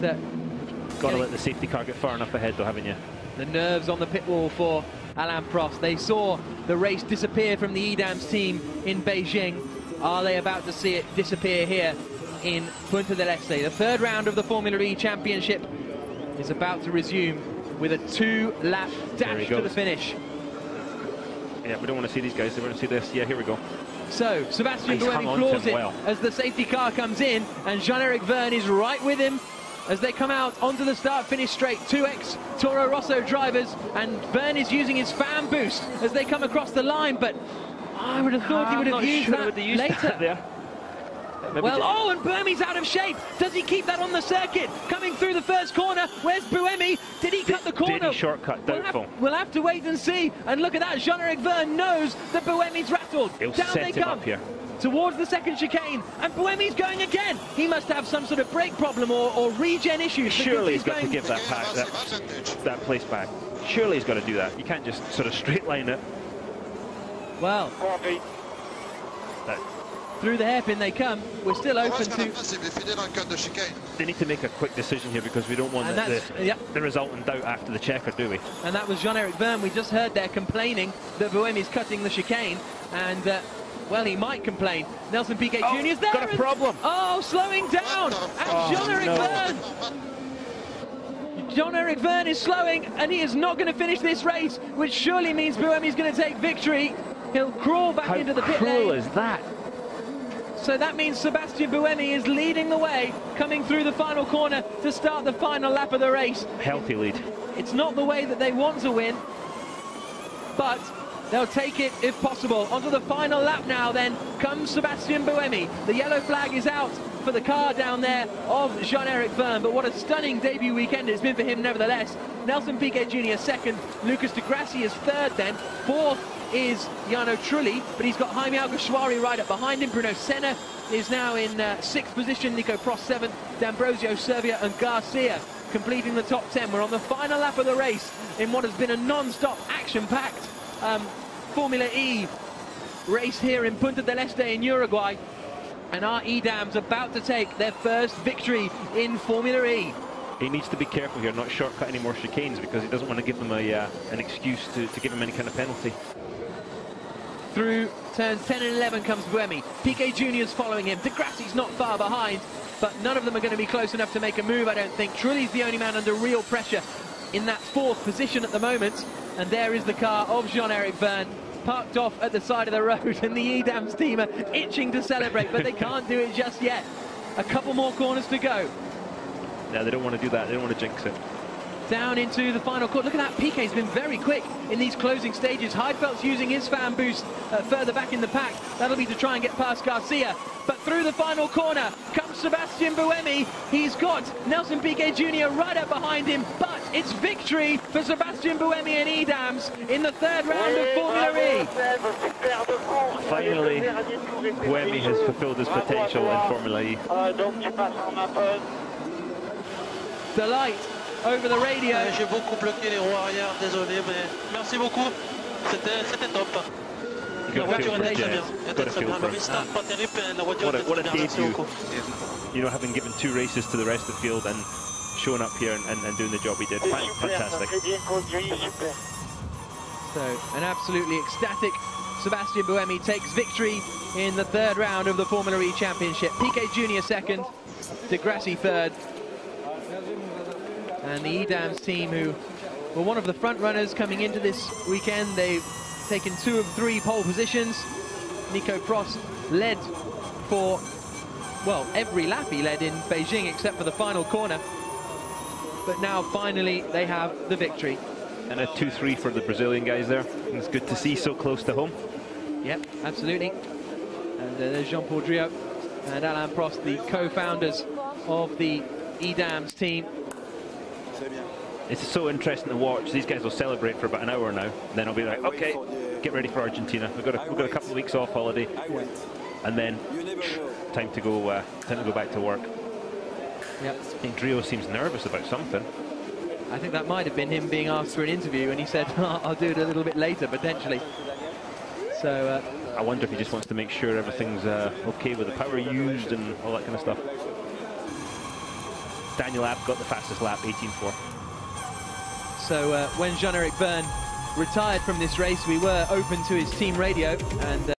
got to let the safety car get far enough ahead, though, haven't you? The nerves on the pit wall for Alain Prost. They saw the race disappear from the Edams team in Beijing. Are they about to see it disappear here in Punta del Este? The 3rd round of the Formula E Championship is about to resume with a 2-lap dash to the finish. Yeah, we don't want to see these guys. They want to see this. Yeah, here we go. So Sebastian Buemi claws it as the safety car comes in, and Jean-Eric Vergne is right with him as they come out onto the start-finish straight. 2 ex-Toro Rosso drivers, and Vergne is using his fan boost as they come across the line, but I would have thought he would have used that later. There. Well, oh, and Buemi's out of shape. Does he keep that on the circuit? Coming through the first corner, where's Buemi? Did he cut the corner? Did he shortcut? Doubtful. We'll have to wait and see. And look at that, Jean-Eric Vergne knows that Buemi's rattled. He'll Down set they him come up here. Towards the second chicane, and Buemi's going again. He must have some sort of brake problem or regen issues. Surely he's got to give that place back. Surely he's got to do that. You can't just sort of straight line it. Well, through the hairpin they come. We're still open to... They need to make a quick decision here, because we don't want the result in doubt after the checker, do we? And that was Jean-Eric Vergne. We just heard there complaining that Buemi's cutting the chicane, and well, he might complain. Nelson Piquet Jr. is there. Got a problem. Oh, slowing down. And Jean-Eric Vergne. Jean-Eric Vergne is slowing, and he is not going to finish this race, which surely means Buemi's going to take victory. He'll crawl back into the pit lane. How cruel is that? So that means Sebastian Buemi is leading the way, coming through the final corner to start the final lap of the race. Healthy lead. It's not the way that they want to win, but they'll take it if possible. Onto the final lap now then comes Sebastian Buemi. The yellow flag is out for the car down there of Jean-Eric Vergne, but what a stunning debut weekend it's been for him nevertheless. Nelson Piquet Jr. 2nd, Lucas de Grassi is 3rd then, 4th is Jarno Trulli, but he's got Jaime Alguersuari right up behind him. Bruno Senna is now in 6th position, Nico Prost 7th, D'Ambrosio, Servia and Garcia completing the top 10. We're on the final lap of the race in what has been a non-stop action-packed Formula E race here in Punta del Este in Uruguay, and our Edams about to take their first victory in Formula E. He needs to be careful here, not shortcut any more chicanes, because he doesn't want to give them an excuse to give him any kind of penalty. Through turns 10 and 11 comes Buemi. Piquet Jr. is following him. De Grassi's not far behind, but none of them are going to be close enough to make a move, I don't think. Trulli's the only man under real pressure in that 4th position at the moment. And there is the car of Jean-Eric Vergne, parked off at the side of the road, and the Edams team are itching to celebrate, but they can't do it just yet. A couple more corners to go. No, they don't want to do that. They don't want to jinx it. Down into the final corner. Look at that, Piquet's been very quick in these closing stages. Heidfeldt's using his fan boost further back in the pack. That'll be to try and get past Garcia. But through the final corner comes Sebastian Buemi. He's got Nelson Piquet Jr. right up behind him, but it's victory for Sebastian Buemi and Edams in the 3rd round of Formula E. Finally, Buemi has fulfilled his potential in Formula E. Delight over the radio. J'ai beaucoup bloqué les roues arrière, désolé, mais merci beaucoup. C'était top. La voiture était très bien. Elle était très bien. Le restart pas terrible, la voiture était très bien. Merci beaucoup. you know, having given 2 races to the rest of the field and showing up here and doing the job he did. Fantastic. So, an absolutely ecstatic Sebastian Buemi takes victory in the 3rd round of the Formula E Championship. Piquet Jr. 2nd, De Grassi 3rd. And the EDAMS team, who were one of the front runners coming into this weekend, they've taken 2 of 3 pole positions. Nico Prost led for, well, every lap he led in Beijing except for the final corner. But now finally they have the victory. And a 2-3 for the Brazilian guys there. It's good to see so close to home. Yep, absolutely. And there's Jean-Paul Driot and Alain Prost, the co-founders of the EDAMS team. It's so interesting to watch. These guys will celebrate for about an hour now. Then I'll be like, okay, get ready for Argentina. We've got a couple of weeks off holiday, and then time to go back to work. Yep. I think Driot seems nervous about something. I think that might have been him being asked for an interview, and he said, oh, I'll do it a little bit later, potentially. So I wonder if he just wants to make sure everything's okay with the power used and all that kind of stuff. Daniel Abt got the fastest lap, 18.4. So when Jean-Eric Vergne retired from this race, we were open to his team radio, and